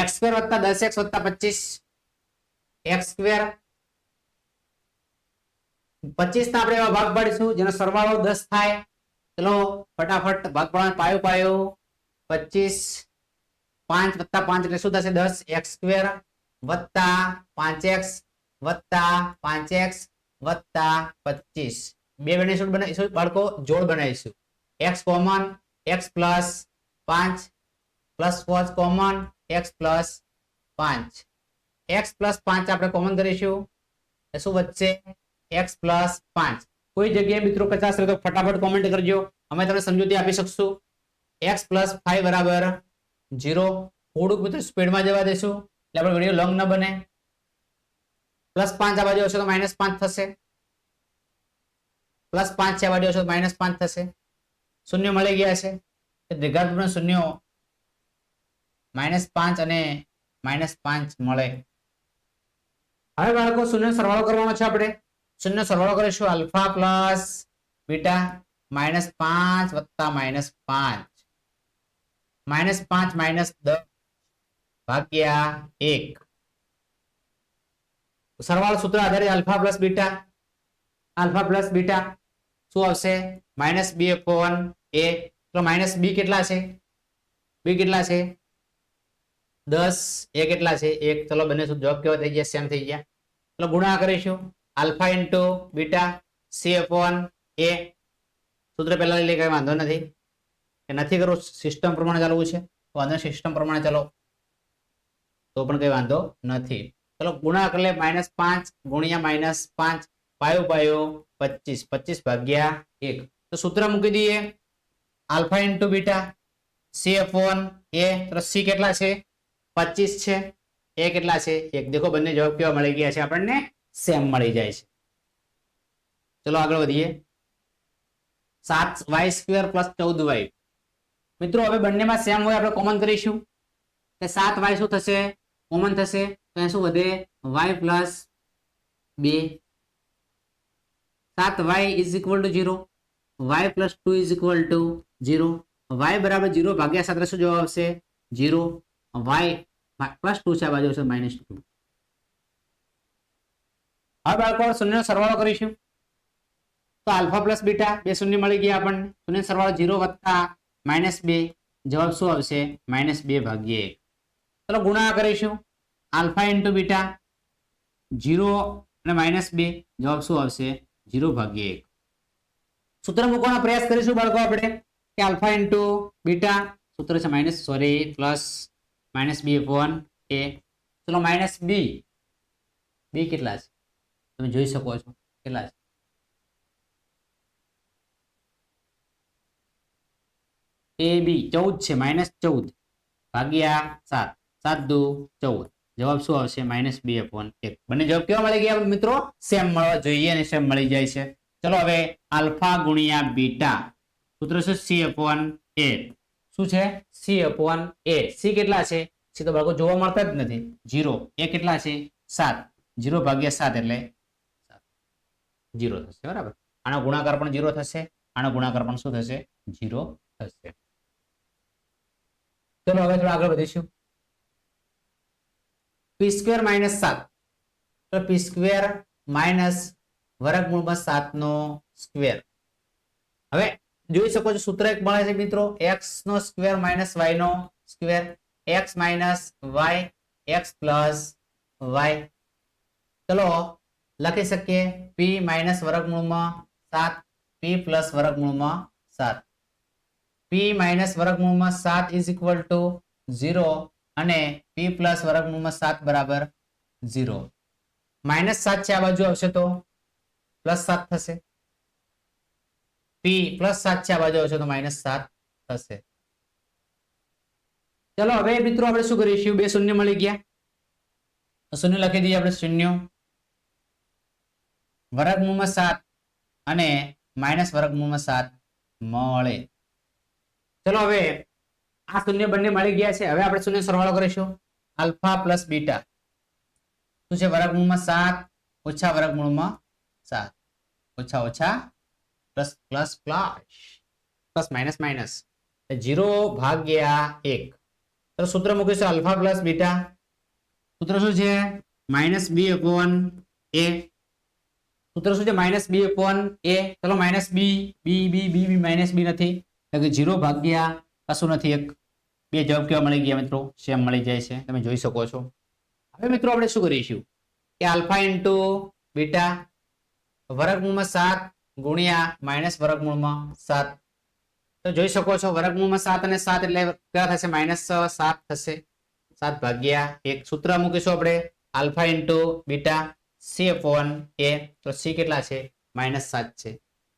x² + 10x + 25. x² 25 ના આપણે એવા ભાગ પાડીશું જેનો સરવાળો 10 થાય. ચલો ફટાફટ ભાગ પાડવાનો. પાયો 25 5 + 5 એટલે શું થશે? 10x² + 5x + 5x + 25. બે બેને શું બનાવીશું બાળકો? જોડ બનાવીશું. x common x + 5 + 4 common x + 5. x + 5 આપણે કોમન કરીશું. શું વધશે? x + 5. કોઈ જગ્યાએ મિત્રો કચાશ રહે તો ફટાફટ કોમેન્ટ કરજો. અમે તમને સમજૂતી આપી શકશું. x + 5 = 0. થોડુંક મિત્રો સ્પીડમાં જવા દેશું એટલે આપણો વિડિયો લોંગ ન બને. +5 આ બાજુ હશે તો -5 થશે. +5 છે આ બાજુ હશે તો -5 થશે. શૂન્ય મળી ગયા છે. દ્વિઘાતના શૂન્યો -5 અને -5 મળે. હવે બાળકો શૂન્ય સરવાળો કરવાનો છે. આપણે શૂન્ય સરવાળો કરીશું આલ્ફા પ્લસ બીટા -5 વત્તા -5 -10 ભાગ્યા 1. સરવાળો સૂત્ર આધારિત આલ્ફા પ્લસ બીટા શું આવશે? -b/a. તો -b કેટલા છે? b કેટલા છે? 10. a કેટલા છે? 1. ચલો બંને જવાબ કેવા થઈ ગયા? સેમ થઈ ગયા. ચલો ગુણાકાર કરીશું આલ્ફા ઇન્ટુ બીટા c/a. સૂત્ર પહેલા લઈ લે, કઈ વાંધો નથી. કે નથી કરવું સિસ્ટમ પ્રમાણે ચાલવું છે તો વાંધો સિસ્ટમ પ્રમાણે ચાલો તો પણ કઈ વાંધો નથી. ચલો ગુણાકાર લે -5 ગુણ્યા -5 પાયો 25 25 ભાગ્યા 1. તો સૂત્ર મૂકી દઈએ આલ્ફા ઇન્ટુ બીટા c/a. તો c કેટલા છે? 25 છે. a કેટલા છે? 1. દેખો બંને જવાબ કેવા મળી ગયા છે? આપણને સેમ મળી જાય છે. ચલો આગળ વધીએ. 7y² + 14y. મિત્રો હવે બંનેમાં સેમ હોય આપણે કોમન કરીશું કે 7y શું થશે? કોમન થશે. તો અહીં શું વધે? y + 2. 7y = 0. y + 2 = 0. y = 0 ભાગ્યા 7 શું જવાબ આવશે? 0. y +2 છે આ બાજુ છે -2. હવે બાળકો શૂન્યનો સરવાળો કરીશું તો આલ્ફા પ્લસ બીટા બે શૂન્ય મળી ગયા આપણને. શૂન્ય સરવાળો 0 વત્તા -2 જવાબ શું આવશે? -2 ભાગ્યા 1. ચલો ગુણાકાર કરીશું આલ્ફા ઇન્ટુ બીટા 0 અને -2 જવાબ શું આવશે? 0 ભાગ્યા 1. સૂત્ર મૂકવાનો પ્રયાસ કરીશું બાળકો આપણે કે આલ્ફા ઇન્ટુ બીટા સૂત્ર છે પ્લસ -b/a. ચલો -b કેટલા છે? તમે જોઈ શકો છો કેટલા છે? ab 14 છે. -14 ભાગ્યા 7 7 દુ 14 જવાબ શું આવશે? -b/1. બંને જવાબ કેવા મળી ગયા મિત્રો? સેમ મળવા જોઈએ અને સેમ મળી જાય છે. ચલો હવે આલ્ફા ગુણ્યા બીટા સૂત્ર છે c/a. શું છે? c/a. c કેટલા છે? c તો બાળકો જોવા મળતા જ નથી. 0. a કેટલા છે? 7. 0 ભાગ્યા 7 એટલે 0 થશે. બરાબર. આનો ગુણાકાર પણ 0 થશે. આનો ગુણાકાર પણ શું થશે 0 થશે. ચલો હવે થોડા આગળ વધીશું. પી સ્ક્વેર માઇનસ 7 તો પી સ્ક્વેર માઇનસ વર્ગમૂળમાં 7 નો સ્ક્વેર. હવે જોઈ શકો છો સૂત્ર એક મળે છે મિત્રો, x નો સ્ક્વેર માઇનસ y નો square, x minus y x plus y. ચલો લખી શકીએ p માઇનસ વર્ગમૂળમાં 7 p પ્લસ વર્ગમૂળમાં 7. p માઇનસ વર્ગમૂળમાં 7 ઇઝ ઇક્વલ ટુ 0 અને p પ્લસ વર્ગમૂળમાં 7 બરાબર 0. માઇનસ 7 છે આ બાજુ આવશે તો પ્લસ 7 થશે. p પ્લસ 7 છે આ બાજુ આવશે તો માઇનસ 7 થશે. ચલો હવે મિત્રો આપણે શું કરીશું, બે શૂન્ય મળી ગયા તો શૂન્ય લખી દઈએ આપણે, શૂન્ય વર્ગમૂળમાં 7 અને માઇનસ વર્ગમૂળમાં 7 મળે. ચલો હવે આ શૂન્ય બંને મળી ગયા છે. હવે આપણે શૂન્ય સરવાળો કરીશું, આલ્ફા પ્લસ બીટા શું છે વર્ગમૂળમાં 7 ઓછા વર્ગમૂળમાં 7 ઓછા ઓછા plus plus plus plus minus minus 0 ભાગ્યા 1. તો સૂત્ર મૂકીશું આલ્ફા પ્લસ બીટા, સૂત્ર શું છે માઇનસ બી અપોન એ. સૂત્ર શું છે માઇનસ બી અપોન એ. ચલો માઇનસ બી બી બી બી બી માઇનસ બી નથી એટલે 0 ભાગ્યા કશું નથી 1. બે જવાબ કેવા મળી ગયા મિત્રો, સેમ મળી જાય છે, તમે જોઈ શકો છો. હવે મિત્રો આપણે શું કરીશું કે આલ્ફા ઇન્ટુ બીટા વર્ગમૂળમાં 7 ગુણ્યા માઇનસ વર્ગમૂળમાં 7. તો જોઈ શકો છો વર્ગમૂળમાં 7 અને 7 એટલે કેટલા થશે માઇનસ 7 થશે, 7 ભાગ્યા 1. સૂત્ર મૂકીશું આપણે alpha into beta c upon a. તો સી કેટલા છે માઇનસ 7 છે,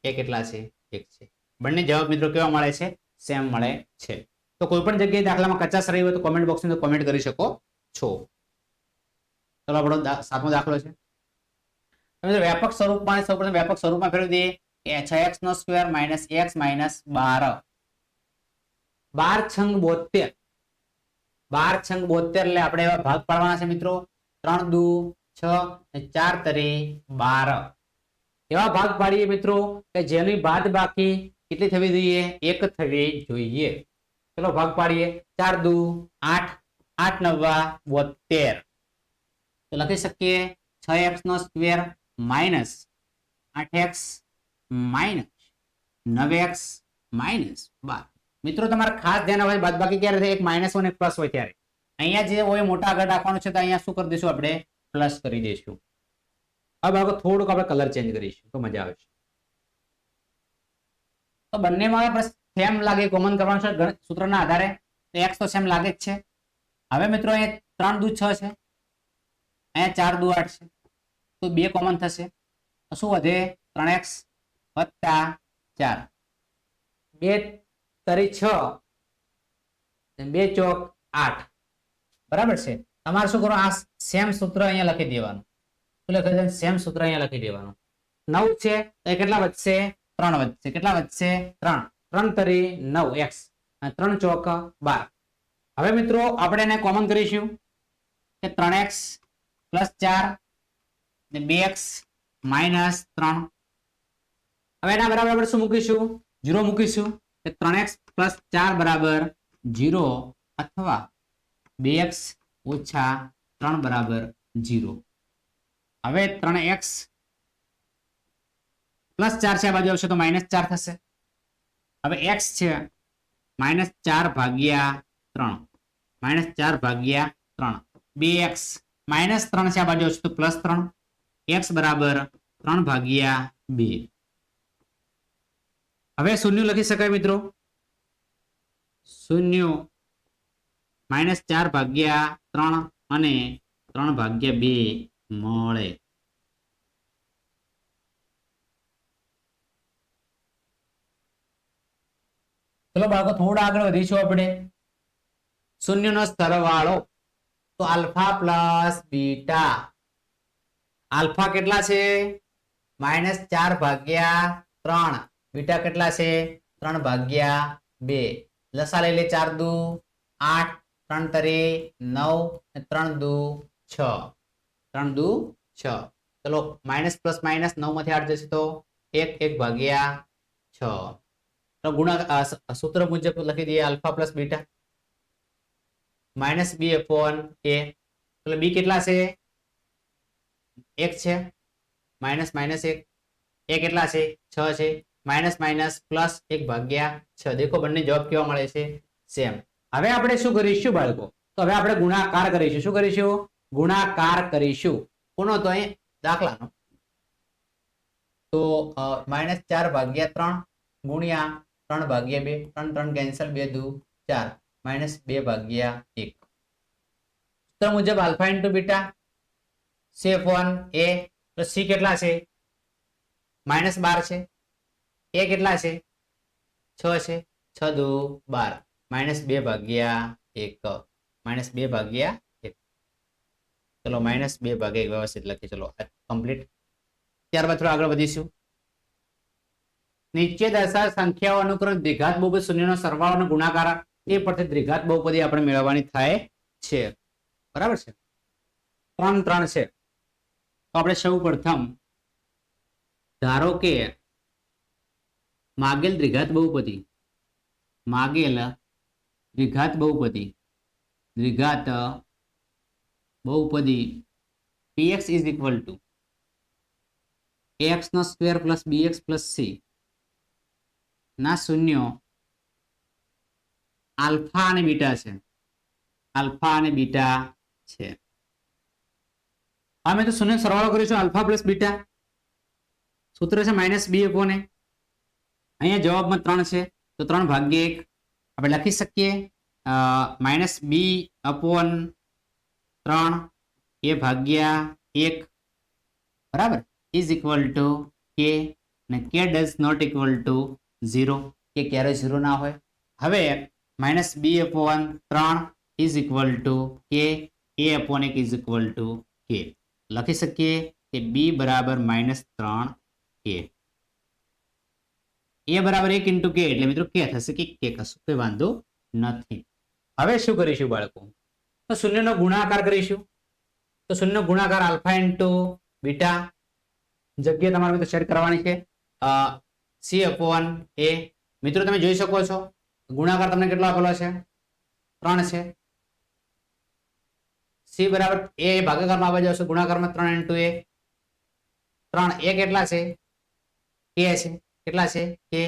એ કેટલા છે 1 છે. બંને જવાબ મિત્રો કેવા મળે છે, સેમ મળે છે. તો કોઈ પણ જગ્યાએ દાખલામાં કચાશ રહી હોય તો કોમેન્ટ બોક્સમાં કોમેન્ટ કરી શકો છો. ચલો આપણો 7મો દાખલો છે. વ્યાપક સ્વરૂપમાં સૌપ્રથમ વ્યાપક સ્વરૂપમાં ફેરવી દઈએ કે 6x નો સ્ક્વેર માઇનસ x માઇનસ 12. 12 છંગ 72, 12 છંગ 72 એટલે આપણે એવા ભાગ પાડવાના છે મિત્રો, 3 દુ 6 અને 4 તરી 12. એવા ભાગ પાડીએ મિત્રો કે જેની બાદ બાકી કેટલી થવી જોઈએ, 1 થવી જોઈએ. ચલો ભાગ પાડીએ, 4 દુ 8, 8 નવા 72. તો લખી શકીએ 6x નો square minus 8x minus 9x minus 12. મિત્રો તમારે ખાસ ધ્યાન રાખવાનું બાદબાકી ક્યારે થાય, એક માઇનસ હોય ને પ્લસ હોય ત્યારે. અહીંયા જે હોય મોટા આગળ રાખવાનું છે તો અહીંયા શું કરી દઈશું આપણે પ્લસ કરી દઈશું. હવે આગળ થોડુંક આપણે કલર ચેન્જ કરીશું તો મજા આવશે. તો બંનેમાં આપણે સેમ લાગે કોમન કરવાનું છે સૂત્રના આધારે, તો x તો સેમ લાગે જ છે. હવે મિત્રો અહીંયા 3 દુ 6 છે, અહીંયા 4 દુ 8 છે, તો 2 કોમન થશે તો શું વધે 3x વત્તા 4, 2 તરી 6 2 ચોક 8 બરાબર છે. તમારે શું કરો, આ સેમ સૂત્ર અહીંયા લખી દેવાનું. શું લખી દેવાનું, સેમ સૂત્ર અહીંયા લખી દેવાનું. 9 છે તો એ કેટલા વધશે 3 વધશે, કેટલા વધશે 3, 3 તરી 9x અને 3 ચોક 12. હવે મિત્રો આપણે એને કોમન કરીશું કે 3x પ્લસ 4 ને 2x માઇનસ 3. હવે એના બરાબર આપણે શું મૂકીશું, 0 મૂકીશું કે 3x પ્લસ 4 બરાબર 0 અથવા 2x ઓછા 3 બરાબર 0. હવે 3x પ્લસ 4 છે આ બાજુ આવશે તો માઇનસ 4 થશે. હવે x છે માઇનસ 4 ભાગ્યા 3, માઇનસ 4 ભાગ્યા 3, 2x માઇનસ 3 છે આ બાજુ આવશે તો પ્લસ 3, x બરાબર 3 ભાગ્યા 2. હવે શૂન્ય લખી શકાય મિત્રો, શૂન્ય માઇનસ 4 ભાગ્યા 3 અને 3 ભાગ્યા 2 મળે. ચલો બાળકો થોડા આગળ વધીશું આપણે. શૂન્યનો સરવાળો તો આલ્ફા પ્લસ બીટા. આલ્ફા કેટલા છે માઇનસ 4 ભાગ્યા 3, બીટા કેટલા છે 3 ભાગ્યા 2. લસા લઈ લે, 4 દુ 8, 3 તરી 9 3 દુ 6, 3 દુ 6. ચલો માઇનસ પ્લસ માઇનસ 9 માંથી 8 જશે તો 1 1 ભાગ્યા 6 તો સૂત્ર મુજબ લખી દઈએ alpha plus beta minus B upon a, એટલે બી કેટલા છે? 1 છે, માઇનસ માઇનસ 1, એ કેટલા છે? 6 છે, માઇનસ માઇનસ પ્લસ 1 ભાગ્યા 6. દેખો બંને જવાબ કેવા મળે છે? સેમ. હવે આપણે શું કરીશું બાળકો? તો હવે આપણે ગુણાકાર કરીશું. શું કરીશું? ગુણાકાર કરીશું. કોનો? તો અહીં દાખલાનો. તો -4 ભાગ્યા 3 ગુણ્યા 3 ભાગ્યા 2, 3 3 કેન્સલ, 2 દુ 4, -2 ભાગ્યા 1. સૂત્ર મુજબ alpha into beta c upon a plus c કેટલા છે? -12 છે. એ કેટલા છે? 6 છે, 6 દુ 12, -2 ભાગ્યા 1, -2 ભાગ્યા 1. ચલો -2 ભાગ્યા 1 વ્યવસ્થિત લખી. ચલો કમ્પ્લીટ. ત્યારબાદ થોડું આગળ વધીશું. નીચે દર્શાવેલ સંખ્યાઓ અનુક્રમે દ્વિઘાત બહુપદી શૂન્યનો સરવાળો અને ગુણાકાર એ પરથી દ્વિઘાત બહુપદી આપણે મેળવવાની થાય છે. બરાબર છે? 3 3 છે. તો આપણે સૌ પ્રથમ ધારો કે માગેલ દ્વિઘાત બહુપદી, માગેલ દ્વિઘાત બહુપદી, દ્વિઘાત બહુપદી px is equal to ax નો square plus bx plus c ના શૂન્યો આલ્ફા અને બીટા છે. આલ્ફા અને બીટા છે. અમે તો શૂન્ય સરવાળો કરીશું આલ્ફા પ્લસ બીટા. સૂત્ર છે માઇનસ બી અપોન એ. અહીંયા જવાબમાં 3 છે તો 3 ભાગ્યા 1 આપણે લખી શકીએ માઇનસ બી અપોન 3 એ ભાગ્યા 1 બરાબર ઇઝ ઇક્વલ ટુ કે, અને કે ડઝ નોટ ઇક્વલ ટુ 0, કે ક્યારે 0 ના હોય. હવે minus B upon 3 is equal to K, A upon 1 is equal to K. લખી શકીએ કે બી બરાબર -3 કે, એ બરાબર 1 ઇન્ટુ કે એટલે મિત્રો કે થશે કે કશું કોઈ વાંધો નથી. હવે શું કરીશું બાળકો? તો શૂન્યનો ગુણાકાર કરીશું. તો શૂન્યનો ગુણાકાર આલ્ફા ઇન્ટુ બીટા જગ્યાએ તમારે મિત્રો સેટ કરવાની છે સી અપોન એ. મિત્રો તમે જોઈ શકો છો ગુણાકાર તમને કેટલો આપેલો છે? 3 છે. સી બરાબર એ ભાગાકારમાં આવી જશે ગુણાકારમાં 3 ઇન્ટુ એ. 3 એ કેટલા છે? કે છે. કેટલા છે? કે.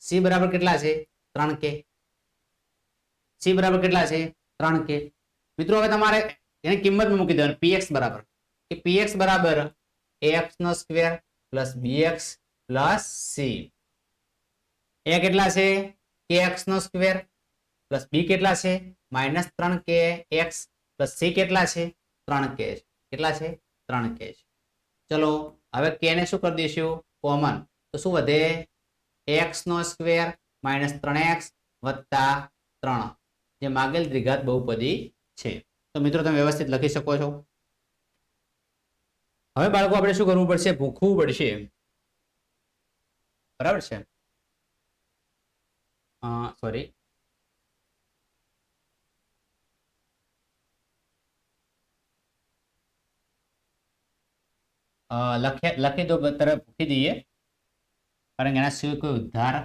સી બરાબર કેટલા છે? 3 કે. સી બરાબર કેટલા છે? 3 કે. મિત્રો હવે તમારે એની કિંમતમાં મૂકી દેવાની. px બરાબર કે px બરાબર ax નો square plus bx plus c. એ કેટલા છે? kx નો સ્ક્વેર પ્લસ b કેટલા છે? -3 કે x પ્લસ c કેટલા છે? 3 કે. કેટલા છે? 3 કે. ચલો હવે k ને શું કરી દઈશું? કોમન. તો શું વધે? x નો સ્ક્વેર -3x વત્તા 3 જે માગેલ દ્વિઘાત બહુપદી છે. તો મિત્રો તમે વ્યવસ્થિત લખી શકો છો. હવે બાળકો આપણે શું કરવું પડશે? ભૂખવું પડશે. બરાબર છે? સોરી, લખી દો તરફ મૂકી દઈએ કારણ કે એના સિવાય કોઈ ઉદ્ધાર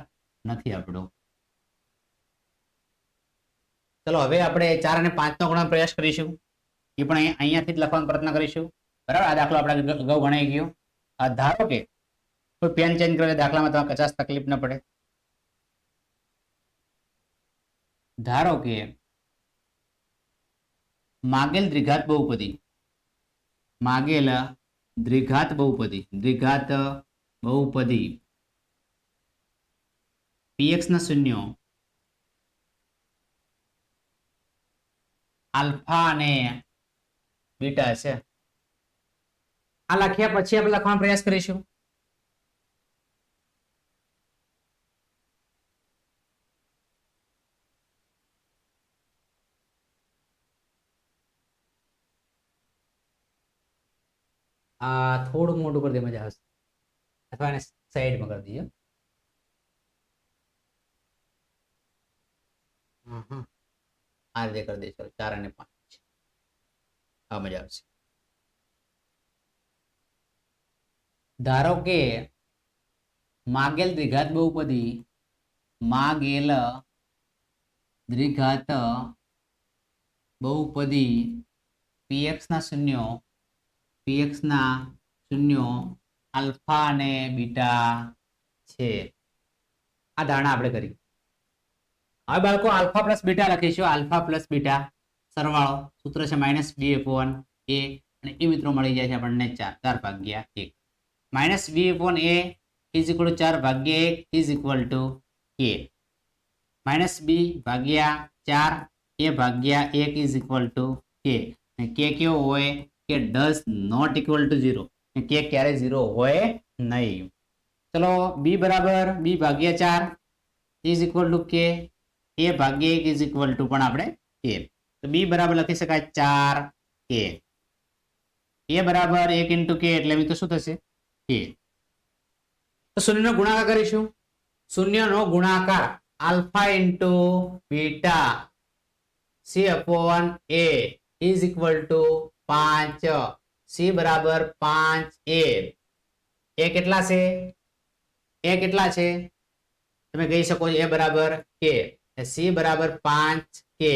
નથી આપણો. ચલો હવે આપણે 4 અને 5 નો ગણવાનો પ્રયાસ કરીશું. એ પણ અહીંયાથી જ લખવાનો પ્રયત્ન કરીશું. બરાબર? આ દાખલો આપણે અગાઉ ગણાઈ ગયો. ધારો કે કોઈ પેન ચેન્જ કરે દાખલામાં તમારે કચાશ તકલીફ ન પડે. ધારો કે માગેલ દ્વિઘાત બહુપદી, માગેલ દ્વિઘાત બહુપદી, દ્વિઘાત બહુપદી px ના શૂન્યો આલ્ફા અને બીટા છે. આ લખ્યા પછી આપણે લખવાનો પ્રયાસ કરીશું. આ થોડું મોટું કરી દે મજા આવશે અથવા એને સાઈડમાં કરી દઈએ. આ રીતે કરી દઈશું 4 અને 5. આ મજા આવશે. ધારો કે માગેલ દ્વિઘાત બહુપદી માગેલ દ્વિઘાત બહુપદી px ના શૂન્યો આલ્ફા અને બીટા છે. આ ધારણા આપણે કરી. હવે બાળકો આલ્ફા પ્લસ બીટા લખીશું. આલ્ફા પ્લસ બીટા સરવાળો સૂત્ર છે માઇનસ બી અપોન એ અને એ મિત્રો મળી જાય છે આપણને 4 ભાગ્યા 1 minus B upon A is equal to 4 ભાગ્યા 1 is equal to K minus B ભાગ્યા 4 એ ભાગ્યા 1 ઇઝ ઇક્વલ ટુ કે. કે કેવો હોય કે ડઝ નોટ ઇક્વલ ટુ 0. કે ક્યારે 0 હોય નહીં. ચલો બી બરાબર બી ભાગ્યા 4 ઇઝ ઇક્વલ ટુ કે એ ભાગ્યા 1 ઇઝ ઇક્વલ ટુ પણ આપણે કે. તો બી બરાબર લખી શકાય 4 કે. એ બરાબર 1 ઇન્ટુ કે એટલે મિત્રો શું થશે કે. તો શૂન્યનો ગુણાકાર કરીશું. શૂન્યનો ગુણાકાર alpha into beta c upon A is equal two 5. C બરાબર 5 એ કેટલા છે? એ કેટલા છે તમે કહી શકો છો એ બરાબર કે. સી બરાબર 5 કે.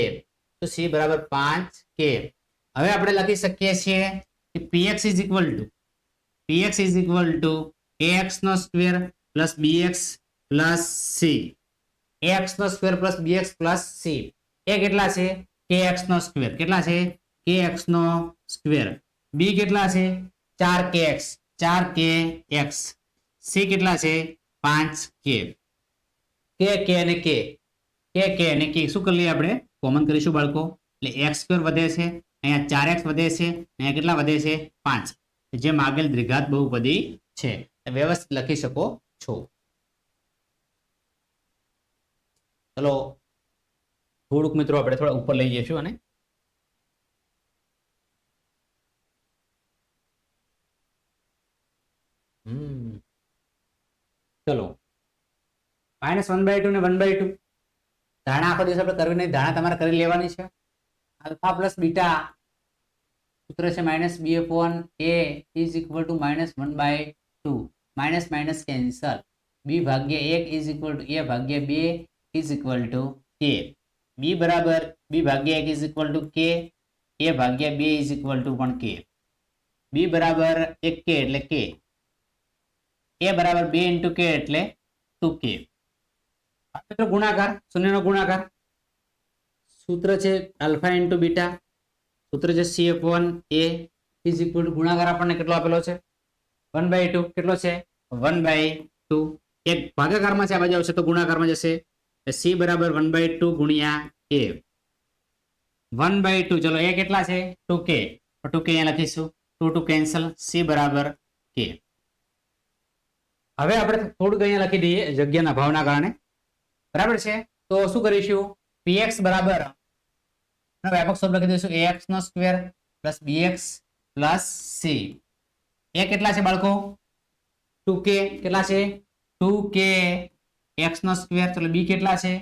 તો સી બરાબર 5 કે. હવે આપણે લખી શકીએ છીએ કે px is equal to ax નો square plus bx plus c. ax નો square plus bx plus c એ કેટલા છે? kx નો સ્ક્વેર. કેટલા છે? kx નો સ્ક્વેર. b કેટલા છે? 4kx. 4kx. c કેટલા છે? 5k. k અને k અને k શું કરી લઈએ આપણે? કોમન કરીશું બાળકો. એટલે x સ્ક્વેર વધે છે, અહીંયા 4x વધે છે, અહીંયા કેટલા વધે છે? 5. જે માગેલ દ્વિઘાત બહુપદી છે વ્યવસ્થિત લખી શકો છો. ચલો થોડુંક મિત્રો આપણે થોડા ઉપર લઈ જઈશું અને ચલો -1/2 ને 1/2 ધારણા આખો દિવસ આપણે કરવી નહીં. ધારણા તમારે કરી લેવાની છે. આલ્ફા પ્લસ બીટા સૂત્ર છે minus B upon A is equal to -1/2. Minus minus cancel. B ભાગ્યા 1 ઇઝ ઇક્વલ ટુ એ ભાગ્યા 2 ઇઝ ઇક્વલ ટુ કે. બી બરાબર બી ભાગ્યા 1 ઇઝ ઇક્વલ ટુ કે. એ ભાગ્યા 2 ઇઝ ઇક્વલ ટુ પણ કે. બી બરાબર 1 કે એટલે કે. એ બરાબર 2 ઇન્ટુ કે એટલે 2k. ગુણાકાર શૂન્યનો ગુણાકાર સૂત્ર છે આલ્ફા ઇન્ટુ બીટા. સૂત્ર છે C upon A is equal two ગુણાકાર આપણને કેટલો આપેલો છે? 1/2. કેટલો છે? 1/2. એક ભાગાકારમાં છે આ બાજુ આવશે તો ગુણાકારમાં જશે. સી બરાબર 1/2 ગુણ્યા એ. 1/2. ચલો એ કેટલા છે? 2k. 2k અહીંયા લખીશું. 2 કેન્સલ. સી બરાબર કે. હવે આપણે થોડુંક અહીંયા લખી દઈએ જગ્યાના ભાવના કારણે. બરાબર છે. તો શું કરીશું? px બરાબર વ્યાપક સ્વરૂપ લખી દઈશું ax નો square plus bx plus c. એ કેટલા છે બાળકો? 2k. કેટલા છે? 2k x નો સ્ક્વેર. ચલો b કેટલા છે?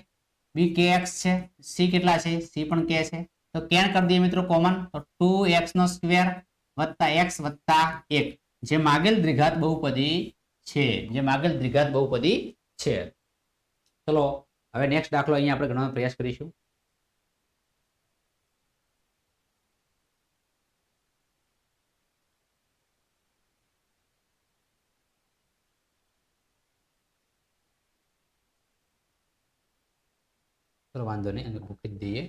b kx છે. c કેટલા છે? c પણ k છે. તો કેન કરી દઈએ મિત્રો કોમન. તો 2x નો સ્ક્વેર વત્તા x વત્તા 1 જે માગેલ દ્વિઘાત બહુપદી છે. ચલો હવે નેક્સ્ટ દાખલો અહીંયા આપણે ગણવાનો પ્રયાસ કરીશું. ચલો વાંધો નહીં અને મૂકી દઈએ.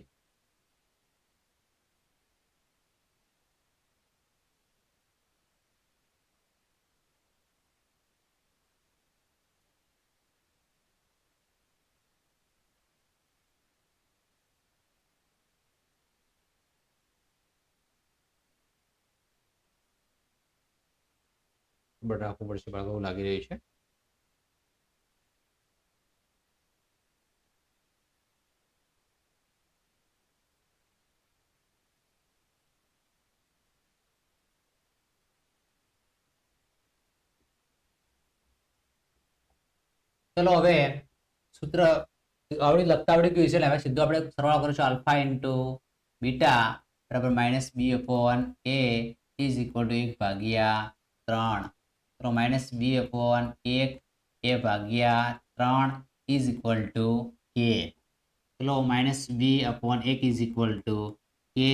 રાખવું પડશે બાળકો એવું લાગી રહ્યું છે. ચલો હવે સૂત્ર લખતા આવડી ગયું છે એટલે હવે સીધું આપણે સરવાળો કરીશું. આલ્ફા ઇન્ટુ બીટા બરાબર minus B upon A is equal to 1/3. તો માઇનસ બી અપોન 1 a ભાગ્યા 3 ઇઝ ઇક્વલ ટુ કે. ચલો minus B upon 1 is equal to K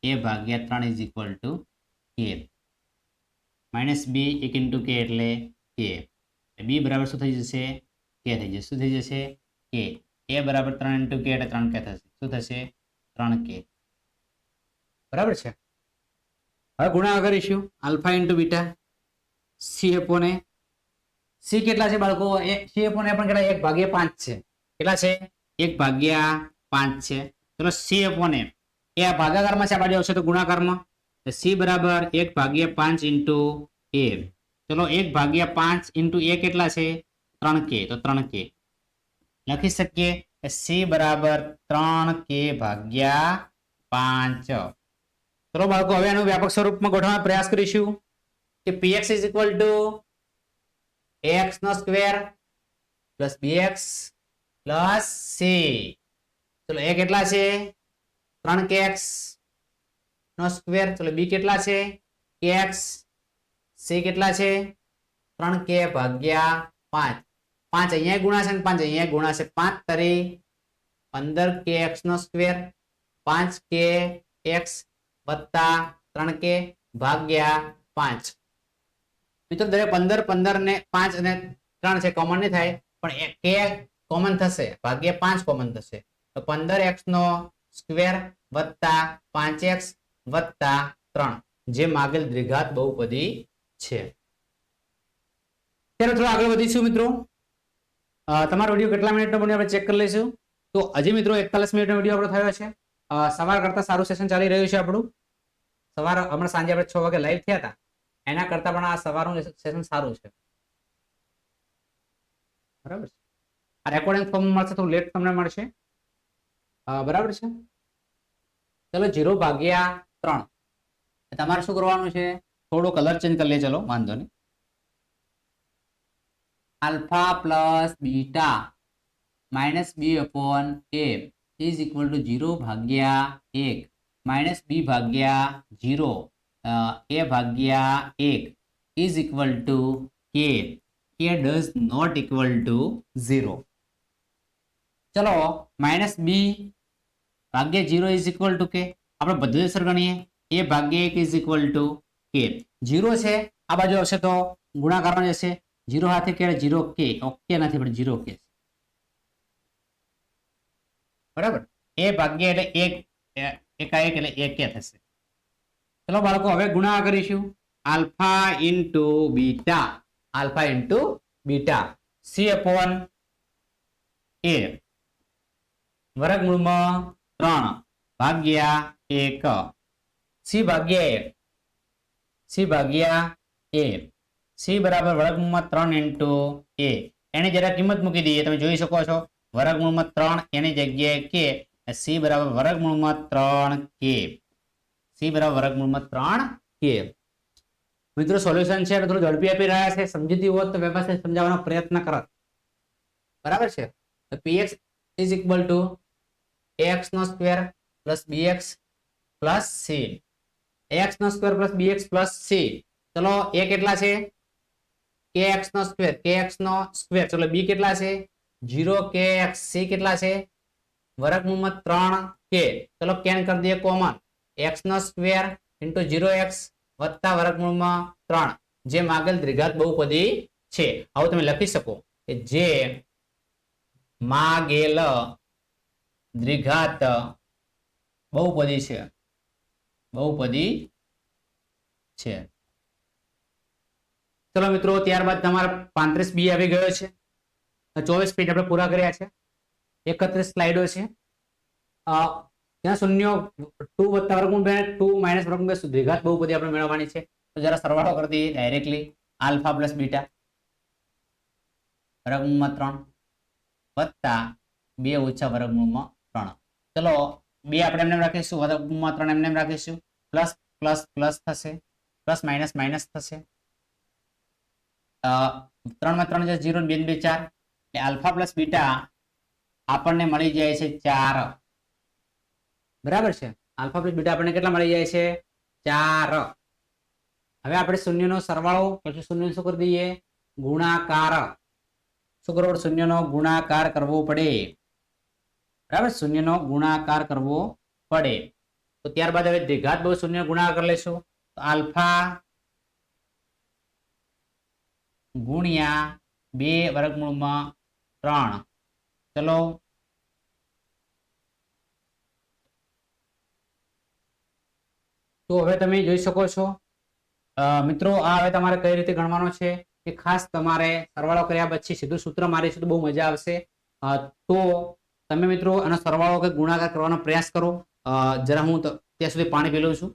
a ભાગ્યા 3 is equal to K. Minus B 1 into K એટલે કે. બી બરાબર શું થઈ જશે? કે થઈ જશે. શું થઈ જશે? કે. a બરાબર 3 ઇન્ટુ કે એટલે 3 કે થશે. શું થશે? 3 કે. બરાબર છે. હવે ગુણાકાર કરીશું alpha into beta c upon a. C કેટલા છે બાળકો? સી અપોન એ પણ કેટલા? 1 ભાગ્યા 5 છે. કેટલા છે? 1 ભાગ્યા 5 છે. ચલો સી અપોન એ આ ભાગાકારમાં છે, આ બાજુ આવશે તો ગુણાકારમાં. સી બરાબર 1 ભાગ્યા 5 ઇન્ટુ એ. ચલો 1 ભાગ્યા 5 ઇન્ટુ એ કેટલા છે? 3 કે. તો 3 કે લખી શકીએ. સી બરાબર 3 કે ભાગ્યા 5. ચલો બાળકો હવે આનું વ્યાપક સ્વરૂપમાં ગોઠવવાનો પ્રયાસ કરીશું કે px is equal to ax નો square plus bx plus c. ચલો a કેટલા છે? 3kx નો સ્ક્વેર. ચલો b કેટલા છે? kx. c કેટલા છે? 3k ભાગ્યા 5. 5 અહીંયા ગુણાશે ને 5 અહીંયા ગુણાશે. 5 તરી 15kx નો સ્ક્વેર 5kx વત્તા 3k ભાગ્યા 5. મિત્રો દરેક 15 15 ને 5 અને 3 છે કોમન નહીં થાય, પણ k કોમન થશે ભાગ્યા 5 કોમન થશે. તો 15x નો સ્ક્વેર વત્તા 5x વત્તા 3 જે માગેલ દ્વિઘાત બહુપદી છે. ત્યારે થોડા આગળ વધીશું મિત્રો. તમારો વિડીયો કેટલા મિનિટનો બન્યો આપણે ચેક કરી લઈશું. તો હજી મિત્રો 41 મિનિટનો વિડીયો આપણો થયો છે. સવાર કરતા સારું સેશન ચાલી રહ્યું છે આપણું. સવાર હમણાં સાંજે આપણે 6 વાગે લાઈવ થયા હતા, એના કરતા પણ આ સવારનું સેશન સારું છે. બરાબર છે. આ રેકોર્ડિંગ ફોર્મ મળશે તો લેટ તમને મળશે. બરાબર છે. ચલો 0 ભાગ્યા 3 તમારે શું કરવાનું છે? થોડો કલર ચેન્જ કરી લે. ચલો વાંધો નહીં. Alpha plus beta minus B upon A is equal to 0 ભાગ્યા 1 માઇનસ બી ભાગ્યા 0 એ ભાગ્યા 1 ઇઝ ઇક્વલ ટુ કે. કે ડઝ નોટ ઇક્વલ ટુ 0. ચલો માઇનસ બી ભાગ્યા 0 ઇઝ ઇક્વલ ટુ કે. આપણે બધું અસર ગણીએ. એ ભાગ્યા 1 ઇઝ ઇક્વલ ટુ કે. 0 છે આ બાજુ આવશે તો ગુણાકારમાં જશે. 0 હાથે કે 0 કે. ઓકે નથી પણ 0 કે. બરાબર. એ ભાગ્યા એટલે 1 એકાએક એટલે 1 કે થશે. ચલો બાળકો હવે ગુણાકાર કરીશું. Alpha into beta. Alpha into beta c upon a વર્ગમૂળમાં 3 ભાગ્યા 1 સી ભાગ્યા એ. સી ભાગ્યા એ. સી બરાબર વર્ગમૂળમાં 3 ઇન્ટુ એ. એની જરા કિંમત મૂકી દઈએ. તમે જોઈ શકો છો વર્ગમૂળમાં 3 એની જગ્યાએ કે. સી બરાબર વર્ગમૂળમાં 3 કે. સી બરાબર વર્ગમૂળમાં 3 કે. મિત્રો સોલ્યુશન છે થોડું ઝડપી આપી રહ્યા છે. સમજીતી હોત તો વ્યવસ્થિત સમજાવવાનો પ્રયત્ન કરત. બરાબર છે. px is equal to ax નો square plus bx plus c. ax નો square plus bx plus c. ચલો a કેટલા છે? kx નો સ્ક્વેર. kx નો સ્ક્વેર. ચલો b કેટલા છે? 0kx. c કેટલા છે? વર્ગમૂળમાં 3k. ચલો કેન કરી દઈએ કોમન. x નો સ્ક્વેર ઇન્ટુ 0x વત્તા વર્ગમૂળમાં 3 જે માગેલ દ્વિઘાત બહુપદી છે. આવું તમે લખી શકો કે જે માગેલ દ્વિઘાત બહુપદી છે. બહુપદી છે. ચલો મિત્રો ત્યારબાદ તમારા 35 બી આવી ગયો છે. 24 પેજ આપણે પૂરા કર્યા છે. 31 સ્લાઇડો છે. ત્યાં શૂન્ય 2 વત્તા વર્ગમૂળ 2 માઇનસ વર્ગમૂળ 2 દ્વિઘાત બહુપદી આપણે મેળવવાની છે. તો જરા સરવાળો કરી દઈએ ડાયરેક્ટલી. આલ્ફા પ્લસ બીટા વર્ગમૂળમાં 3 વત્તા 2 ઓછા વર્ગમૂળમાં 3. ચલો 2 આપણે એમને રાખીશું, વર્ગમૂળમાં 3 એમને રાખીશું. પ્લસ પ્લસ પ્લસ થશે, પ્લસ માઇનસ માઇનસ થશે. 3 માં 3 જશે 0 2 2 4 એટલે આલ્ફા પ્લસ બીટા આપણને મળી જાય છે 4. બરાબર છે. આલ્ફા પ્લસ બીટા આપણને કેટલા મળી જાય છે? 4. હવે આપણે શૂન્યનો સરવાળો પછી શૂન્ય શું કરી દઈએ? ગુણાકાર. શું કરવું પડે? શૂન્યનો ગુણાકાર કરવો પડે, બરાબર, શૂન્યનો ગુણાકાર કરવો પડે. તો ત્યારબાદ હવે દ્વિઘાત બહુ શૂન્ય ગુણાકાર કરી લેશું. તો આલ્ફા ગુણ્યા 2 વર્ગમૂળમાં 3. ચલો તો હવે તમે જોઈ શકો છો મિત્રો, આ હવે તમારે કઈ રીતે ગણવાનો છે કે ખાસ તમારે સરવાળો કર્યા પછી સીધું સૂત્ર મારીશું તો બહુ મજા આવશે. તો તમે મિત્રો આનો સરવાળો કે ગુણાકાર કરવાનો પ્રયાસ કરો. જરા હું ત્યાં સુધી પાણી પી લઉં છું.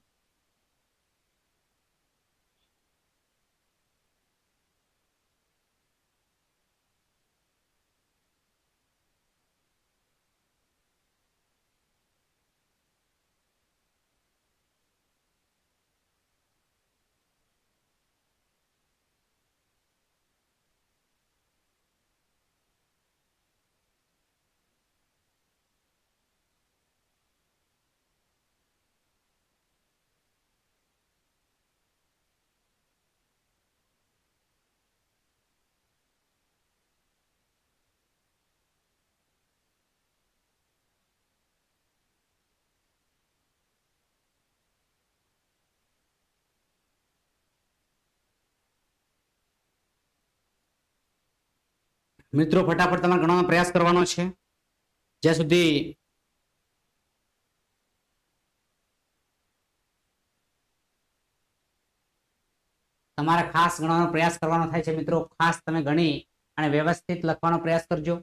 મિત્રો ફટાફટ તમારે ગણવાનો પ્રયાસ કરવાનો છે જ્યાં સુધી તમારે ખાસ ગણવાનો પ્રયાસ કરવાનો થાય છે. મિત્રો ખાસ તમે ગણી અને વ્યવસ્થિત લખવાનો પ્રયાસ કરજો,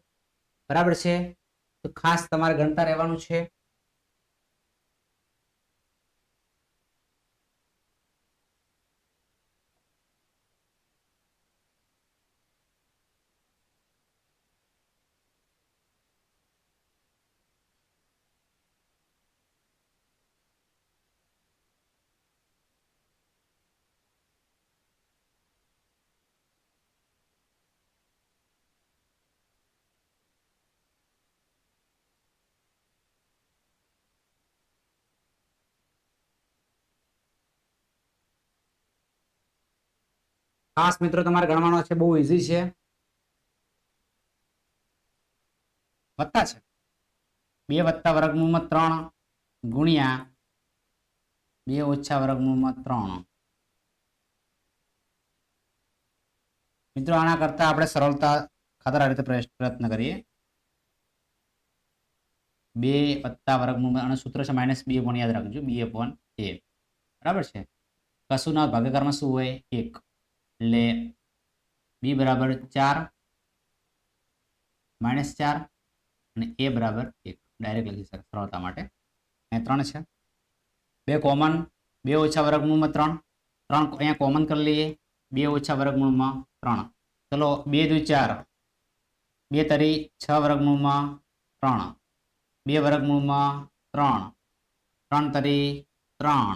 બરાબર છે. તો ખાસ તમારે ગણતા રહેવાનું છે. ખાસ મિત્રો તમારે ગણવાનો છે, બહુ ઈઝી છે. વત્તા છે 2 વત્તા વર્ગમૂળમાં 3 ગુણ્યા 2 ઓછા વર્ગમૂળમાં 3. મિત્રો આના કરતા આપણે સરળતા ખાતર આ રીતે પ્રયત્ન કરીએ. 2 વત્તા વર્ગમૂળમાં અને સૂત્ર છે -2 પણ યાદ રાખજો, b/a, બરાબર છે. કશું ના ભાગાકારમાં શું હોય? 1, એટલે b બરાબર 4 -4 અને a બરાબર 1 ડાયરેક્ટ લખી શકાય સરળતા માટે. અહીંયા 3 છે, 2 કોમન, 2 ઓછા વર્ગમૂળમાં 3 અહીંયા કોમન કરી લઈએ. 2 ઓછા વર્ગમૂળમાં 3, ચલો 2 દુ 4, 2 તરી 6 વર્ગમૂળમાં 3, 2 વર્ગમૂળમાં 3, 3 તરી 3,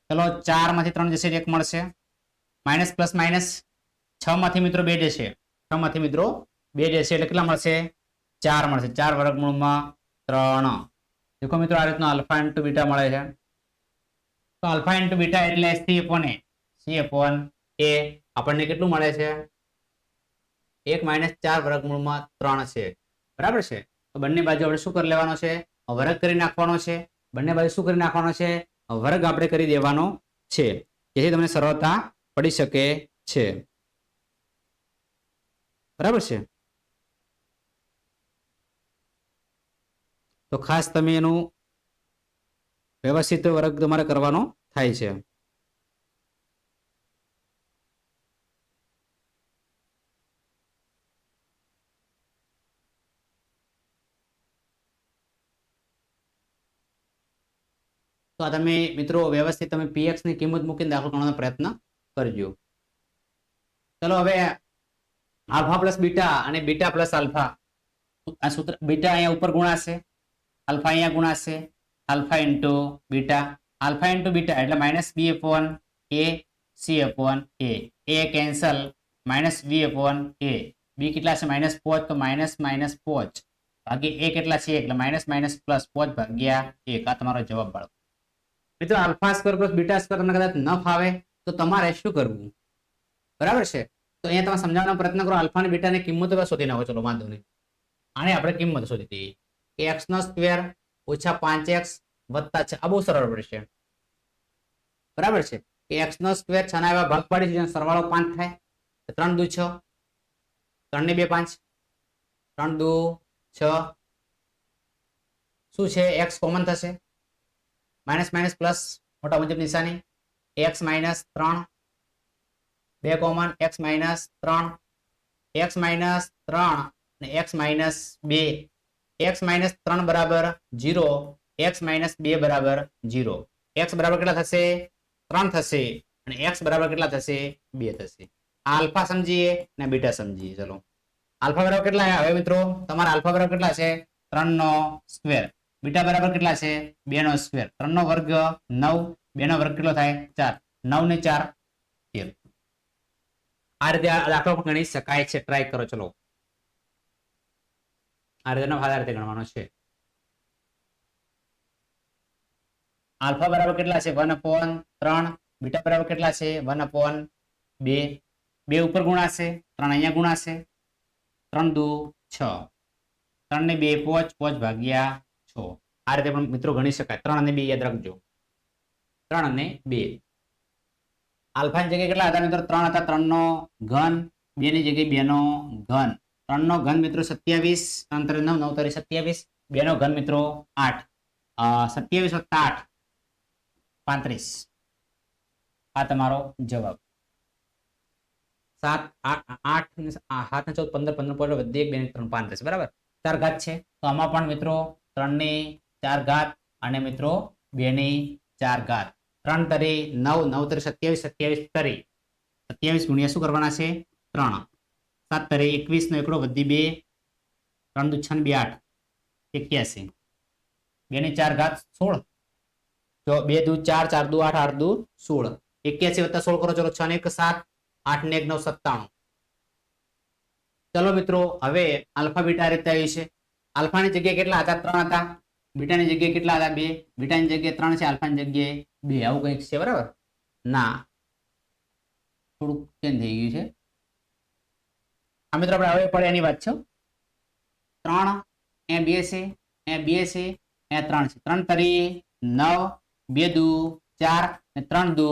ચલો 4 માંથી 3 જશે 1 મળશે. માઇનસ પ્લસ માઇનસ 6 માંથી મિત્રો 2 જશે, 6 માંથી મિત્રો 2 જશે એટલે કેટલા મળશે? 4 મળશે. 4 વર્ગમૂળમાં 3. દેખો મિત્રો આ રીતનો આલ્ફા ઇન્ટુ બીટા મળે છે. તો આલ્ફા ઇન્ટુ બીટા એટલે c/a આપણને કેટલું મળે છે? 1 - 4 વર્ગમૂળમાં 3 છે, બરાબર છે. તો બંને બાજુ આપણે શું કરી લેવાનો છે? વર્ગ કરી નાખવાનો છે. બંને બાજુ શું કરી નાખવાનો છે? વર્ગ આપણે કરી દેવાનો છે, જેથી તમને સરળતા પડી શકે છે, બરાબર છે. તો ખાસ તમે એનું વ્યવસ્થિત વર્ગ તમારે કરવાનો થાય છે. તો આ તમે મિત્રો વ્યવસ્થિત તમે px ની કિંમત મૂકીને દાખલો ગણવાનો પ્રયત્ન કરજો. ચલો હવે આલ્ફા પ્લસ બીટા અને બીટા પ્લસ આલ્ફા, આ સૂત્ર બીટા અહીંયા ઉપર ગુણાશે, આલ્ફા અહીંયા ગુણાશે, alpha into beta. Alpha into beta એટલે -b/a c/a, a cancel, -b/a, b કેટલા છે? -5, તો માઇનસ -5 ભાગ્યા a કેટલા છે? એટલે -+5 ભાગ્યા 1. આ તમારો જવાબ બાળકો. મિત્રો alpha square plus beta square તમને કદાચ ન ફાવે તો તમારે શું કરવું? બરાબર છે, તો અહીંયા તમે સમજાવવાનો પ્રયત્ન કરો, આલ્ફા અને બીટાની કિંમતો શોધી નાખો. ચલો વાંધો નહીં, આને આપણે કિંમત શોધી દઈએ કે x નો સ્ક્વેર ઓછા 5x વત્તા 6. આ બહુ સરળ પડશે, બરાબર છે. કે x નો સ્ક્વેર 6 ના એવા ભાગ પાડી છે સરવાળો 5 થાય, 3 દુ 6, 3 ને 2 5, 3 દુ 6, શું છે x કોમન થશે, માઇનસ માઇનસ પ્લસ મોટા મુજબ નિશાની, x minus 3, 2 common, x minus 3, x minus 3 અને x માઇનસ 2, x માઇનસ 3 બરાબર 0, x માઇનસ 2 બરાબર 0. x બરાબર કેટલા થશે, 3 થશે અને x બરાબર કેટલા થશે, 2 થશે. આલ્ફા સમજીએ અને બીટા સમજીએ. ચલો આલ્ફા બરાબર કેટલા હવે મિત્રો, તમારા આલ્ફા બરાબર કેટલા છે, 3 નો સ્ક્વેર. બીટા બરાબર કેટલા છે, 2 નો સ્ક્વેર. 3 નો વર્ગ 9, 2 નો વર્ગ કેટલો થાય 4, 9 ને 4 13. આ રીતે આ દાખલો પણ ગણી શકાય છે, ટ્રાય કરો. ચલો આ રીતે ગણવાનો છે. આલ્ફા બરાબર કેટલા છે, 1/3. બીટા બરાબર કેટલા છે, 1/2. 2 ઉપર ગુણાશે, 3 અહીંયા ગુણાશે, 3 દુ 6, 3 ને 2 5, 5 ભાગ્યા 6. આ રીતે પણ મિત્રો ગણી શકાય. 3 અને 2 યાદ રાખજો, 3 અને 2. આલ્ફા ની જગ્યાએ કેટલા હતા મિત્રો, 3 હતા. 3 નો ઘન, 2 ની જગ્યાએ 2 નો ઘન. 3 નો ઘન મિત્રો 27, 3 9, 9 તારી 27. 2 નો ઘન મિત્રો 8, 27 વત્તા 8 35. આ તમારો જવાબ. 7 8 7 ને 14 15 15 પોઈન્ટ વધી 1 2 ને 3 35. બરાબર, 4 ઘાત છે. તો આમાં પણ મિત્રો 3 ની 4 ઘાત અને મિત્રો 2 ની 4 ઘાત. 3 તરી 9, 9 તરી 27, 27 તરી 27 ગુણ્યા શું કરવાના છે, 3. 7 તરી 21 નો એકડો વધી 2, 3 દુ 6 2 8, 81. 2 ની 4 ઘાત 16. તો 2 દુ 4, 4 દુ 8, 8 દુ 16. 81 વત્તા 16 કરો. ચલો 6 ને 1 7, 8 ને 1 9 97. ચલો મિત્રો હવે આલ્ફા બીટા આ રીતે આવી છે. આલ્ફાની જગ્યાએ કેટલા હતા, 3 હતા. બીટાની જગ્યાએ કેટલા હતા, 2. બીટાની જગ્યાએ 3 છે, આલ્ફાની જગ્યાએ 2. આવું કંઈક છે, બરાબર ના, થોડુંક ચેન્જ થઈ ગયું છે. આ મિત્રો આપણે હવે પડે એની વાત છે. 3 એ 2 છે, એ 2 છે, એ 3 છે. 3 તરી 9, 2 દુ 4 અને 3 દુ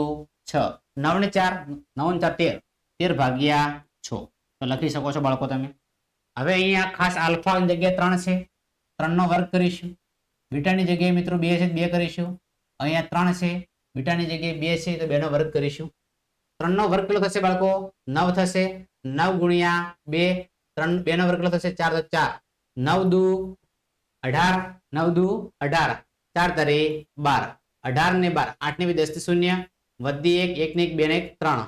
6. 9 ને 4, 9 ને 4 13, 13 ભાગ્યા 6. તો લખી શકો છો બાળકો તમે. હવે અહીંયા ખાસ આલ્ફાની જગ્યાએ 3 છે, 3 નો વર્ગ કરીશું. બીટાની જગ્યાએ મિત્રો 2 છે, 2 કરીશું. અહીંયા 3 છે, બીટાની જગ્યાએ 2 છે, તો 2 નો વર્ગ કરીશું. 3 નો વર્ગ કેટલો થશે બાળકો, 9 થશે. 9 ગુણ્યા 2, 3 2 નો વર્ગ કેટલો થશે, 4 તો 4. 9 દુ 18, 9 દુ 18, 4 તરી 12, 18 ને 12, 8 ને 2 10 થી 0, વધી 1, 1 ને 1 2 ને 1 3,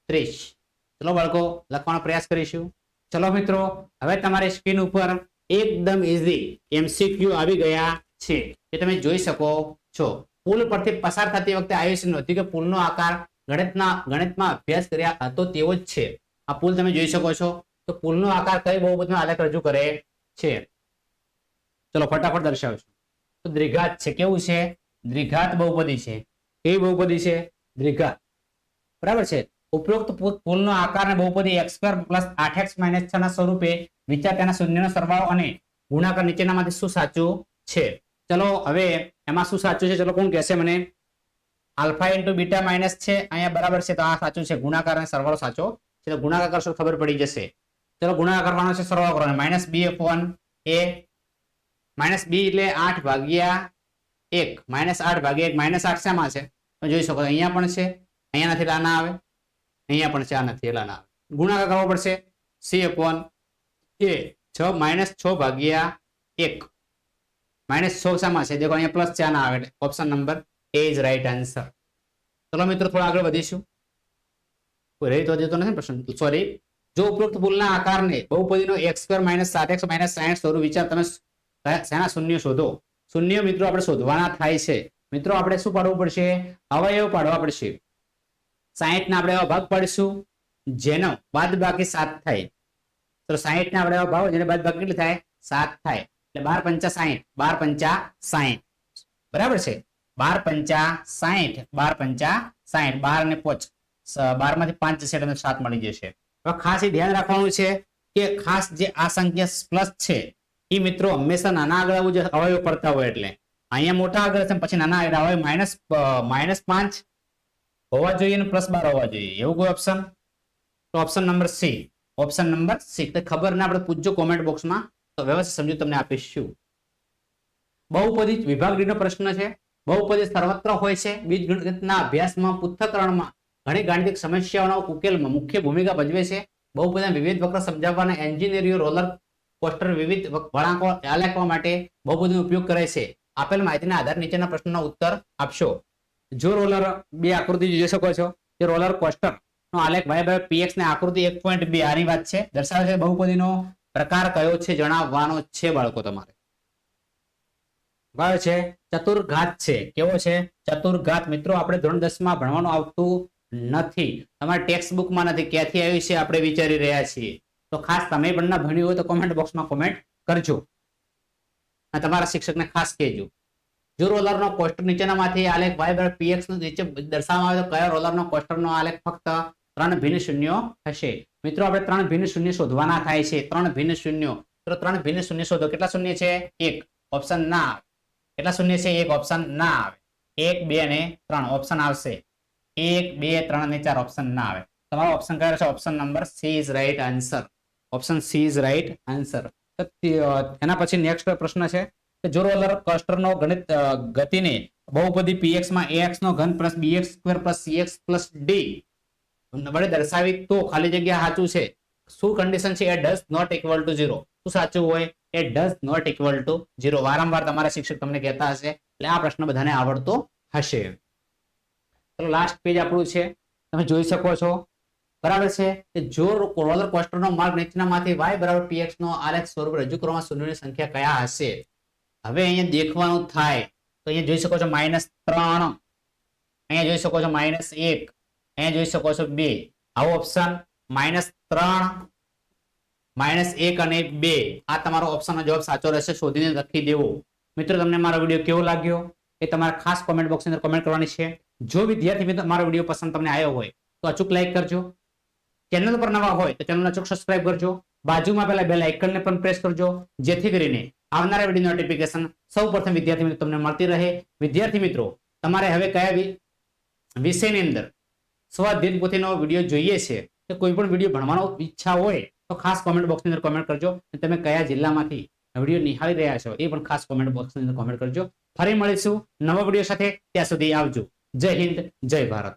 30. ચલો બાળકો લખવાનો પ્રયાસ કરીશું. ચલો મિત્રો હવે તમારી સ્ક્રીન ઉપર એકદમ ઈઝી MCQ આવી ગયા છે, જે તમે જોઈ શકો છો. પુલ પરથી પસાર થતી વખતે આયુષ્ય નહોતી કે પુલનો આકાર ગણિતમાં અભ્યાસ કર્યા હતો તેવો જ છે. આ પુલ તમે જોઈ શકો છો. તો પુલનો આકાર કઈ બહુપદીનો આલેખ રજૂ કરે છે, ચલો ફટાફટ દર્શાવશું. તો દ્વિઘાત છે. કેવું છે, દ્વિઘાત બહુપદી છે. કેવી બહુપદી છે, દ્વિઘાત. બરાબર છે. ઉપરોક્ત પુલનો આકાર અને બહુપદી x² + 8x - 6 ના સ્વરૂપે વિચાર તેના શૂન્યનો સરવાળો અને ગુણાકાર નીચેનામાંથી શું સાચું છે. ચલો હવે એમાં શું સાચું છે, ચલો કોણ કહેશે મને. આલ્ફા ઇન્ટુ બીટા માઇનસ છે, અહીંયા બરાબર છે, તો આ સાચું છે. ગુણાકાર અને સરવાળો સાચો છે. તો ગુણાકાર કરશો ખબર પડી જશે. ચલો ગુણાકાર કરવાનો છે, સરવાળો કરવાનો. -b/a -b એટલે 8 ભાગ્યા 1, -8 ભાગ્યા 1. -8 શામાં છે તમે જોઈ શકો છો, અહીંયા પણ છે, અહીંયા નથી, ના આવે. અહીંયા પણ છે, આ નથી, એલા ના આવે. ગુણાકાર કરવો પડશે. c/a 6 -6 ભાગ્યા 1, -6 શામાં છે, દેખો અહીંયા પ્લસ છે, ના આવે. Option number A is right answer. ચલો મિત્રો થોડા આગળ વધીશું. કોઈ રહી તો દેતો નથી પ્રશ્ન, સોરી. જો ઉપરોક્ત પુલના આકારને બહુપદીનો x² - 7x - 60 સ્વરૂપ વિચાર તમે શેના શૂન્ય શોધો. શૂન્ય મિત્રો આપણે શોધવાના થાય છે. મિત્રો આપણે શું પાડવું પડશે, અવયવ પાડવા પડશે. 60 ના આપણે એવા ભાગ પાડીશું જેનો બાદબાકી 7 થાય. તો 60 ના આપણે એવા ભાગ જેને બાદબાકી કેટલી થાય, 7 થાય. એટલે 12 × 5 = 60, 12 × 5 = 60. બરાબર છે. 12 × 5 = 60, 12 × 5 = 60, 12 ને 5 12 માંથી 5 જશે એટલે 7 મળી જશે. હવે ખાસ એ ધ્યાન રાખવાનું છે કે ખાસ જે આ સંખ્યા પ્લસ છે એ મિત્રો હંમેશા નાના આગળ આવવું જોઈએ અવયવ પડતા હોય એટલે. અહીંયા મોટા આગળ છે પછી નાના આગળ આવે -5 હોવા જોઈએ અને +12 હોવા જોઈએ એવું કોઈ ઓપ્શન? તો option number C. Option number C. ખબર ના આપણે પૂછજો કોમેન્ટ બોક્સમાં તો વ્યવસ્થિત સમજી તમને આપીશું. બહુપદી વિભાગ ડી નો પ્રશ્ન છે. બહુપદી સર્વત્ર હોય છે. બીજગણિતના અભ્યાસમાં પૃથ્થકરણમાં ઘણી ગાણિતિક સમસ્યાઓના ઉકેલમાં મુખ્ય ભૂમિકા ભજવે છે. બહુપદીના વિવિધ વક્ર સમજાવવાના એન્જિનિયરો રોલર કોસ્ટર વિવિધ વળાંકો આલેખવા માટે બહુપદીનો ઉપયોગ કરે છે. આપેલ માહિતીના આધારે નીચેના પ્રશ્નનો ઉત્તર આપશો. જો રોલર બે આકૃતિ જોઈ શકો છો કે રોલર કોસ્ટર નો આલેખ y/px ને આકૃતિ 1.2 આની વાત છે દર્શાવે છે. બહુપદીનો પ્રકાર કયો છે જણાવવાનો છે બાળકો તમારે. કયો છે? ચતુર્ઘાત છે. કેવો છે? ચતુર્ઘાત. મિત્રો આપણે ધોરણ 10 માં ભણવાનું આવતું નથી. તમારા ટેક્સ્ટ બુકમાં નથી. ક્યાંથી આવ્યું છે આપણે વિચારી રહ્યા છીએ. તો ખાસ તમે પણ ના ભણ્યું હોય તો કોમેન્ટ બોક્સમાં કોમેન્ટ કરજો અને તમારા શિક્ષકને ખાસ કહેજો. જો રોલરનો કોસ્ટર નીચેનામાંથી આલેખ y/px નો નીચે દર્શાવવામાં આવે તો કયા રોલરનો કોસ્ટરનો આલેખ ફક્ત 3 ભિન્ન શૂન્યો હશે? મિત્રો આપણે 3 ભિન્ન શૂન્ય શોધવાના થાય છે. 3 ભિન્ન શૂન્યો. તો 3 ભિન્ન શૂન્ય શોધો. કેટલા શૂન્ય છે? 1. ઓપ્શન ના આવે. કેટલા શૂન્ય છે? 1. ઓપ્શન ના આવે. 1 2 અને 3 ઓપ્શન આવશે. 1 2 3 અને 4 ઓપ્શન ના આવે. તમારો ઓપ્શન કયો છે? Option number she is right answer. Option she is right answer. એના પછી નેક્સ્ટ પ્રશ્ન છે કે જો રોલર કોસ્ટરનો ગણિત ગતિને બહુપદી px માં ax નો ઘન bx² cx d વડે દર્શાવી તો ખાલી જગ્યા સાચું છે. શું કન્ડિશન છે? એ ડઝ નોટ ઇક્વલ ટુ 0. શું સાચું હોય? એ ડઝ નોટ ઇક્વલ ટુ 0. વારંવાર તમારા શિક્ષક તમને કહેતા હશે એટલે આ પ્રશ્ન બધાને આવડતો હશે. ચલો લાસ્ટ પેજ આપણું છે. તમે જોઈ શકો છો બરાબર છે કે જો રોલર કોસ્ટરનો માર્ગ નીચેનામાંથી y/px નો આલેખ સ્વરૂપ રજૂ કરવામાં શૂન્યની સંખ્યા કયા હશે? હવે અહીંયા દેખવાનું થાય તો અહીંયા જોઈ શકો છો -3, અહીંયા જોઈ શકો છો -1, અહીંયા જોઈ શકો છો 2. આવો ઓપ્શન -3, -1 અને 2 આ તમારો ઓપ્શનનો જવાબ સાચો રહેશે. શોધીને લખી દેવો. મિત્રો તમને મારો વિડીયો કેવો લાગ્યો એ તમારે ખાસ કોમેન્ટ બોક્સની અંદર કોમેન્ટ કરવાની છે. જો વિદ્યાર્થી મિત્રો મારો વિડીયો પસંદ તમને આવ્યો હોય તો અચૂક લાઈક કરજો. ચેનલ પર નવા હોય તો ચેનલને અચૂક સબસ્ક્રાઇબ કરજો. બાજુમાં પેલા બેલ આઇકનને પણ પ્રેસ કરજો જેથી કરીને આવનારા વિડીયો નોટિફિકેશન સૌપ્રથમ વિદ્યાર્થી મિત્રો તમને મળતી રહે. વિદ્યાર્થી મિત્રો તમારે હવે કયા વિષયની અંદર સ્વાધ્યાય પોથીનો વિડીયો જોઈએ છે કે કોઈ પણ વિડીયો ભણવાનો ઈચ્છા હોય તો ખાસ કોમેન્ટ બોક્સની અંદર કોમેન્ટ કરજો. તમે કયા જિલ્લામાંથી વિડીયો નિહાળી રહ્યા છો એ પણ ખાસ કોમેન્ટ બોક્સની અંદર કોમેન્ટ કરજો. ફરી મળીશું નવા વિડીયો સાથે. ત્યાં સુધી આવજો. જય હિન્દ, જય ભારત.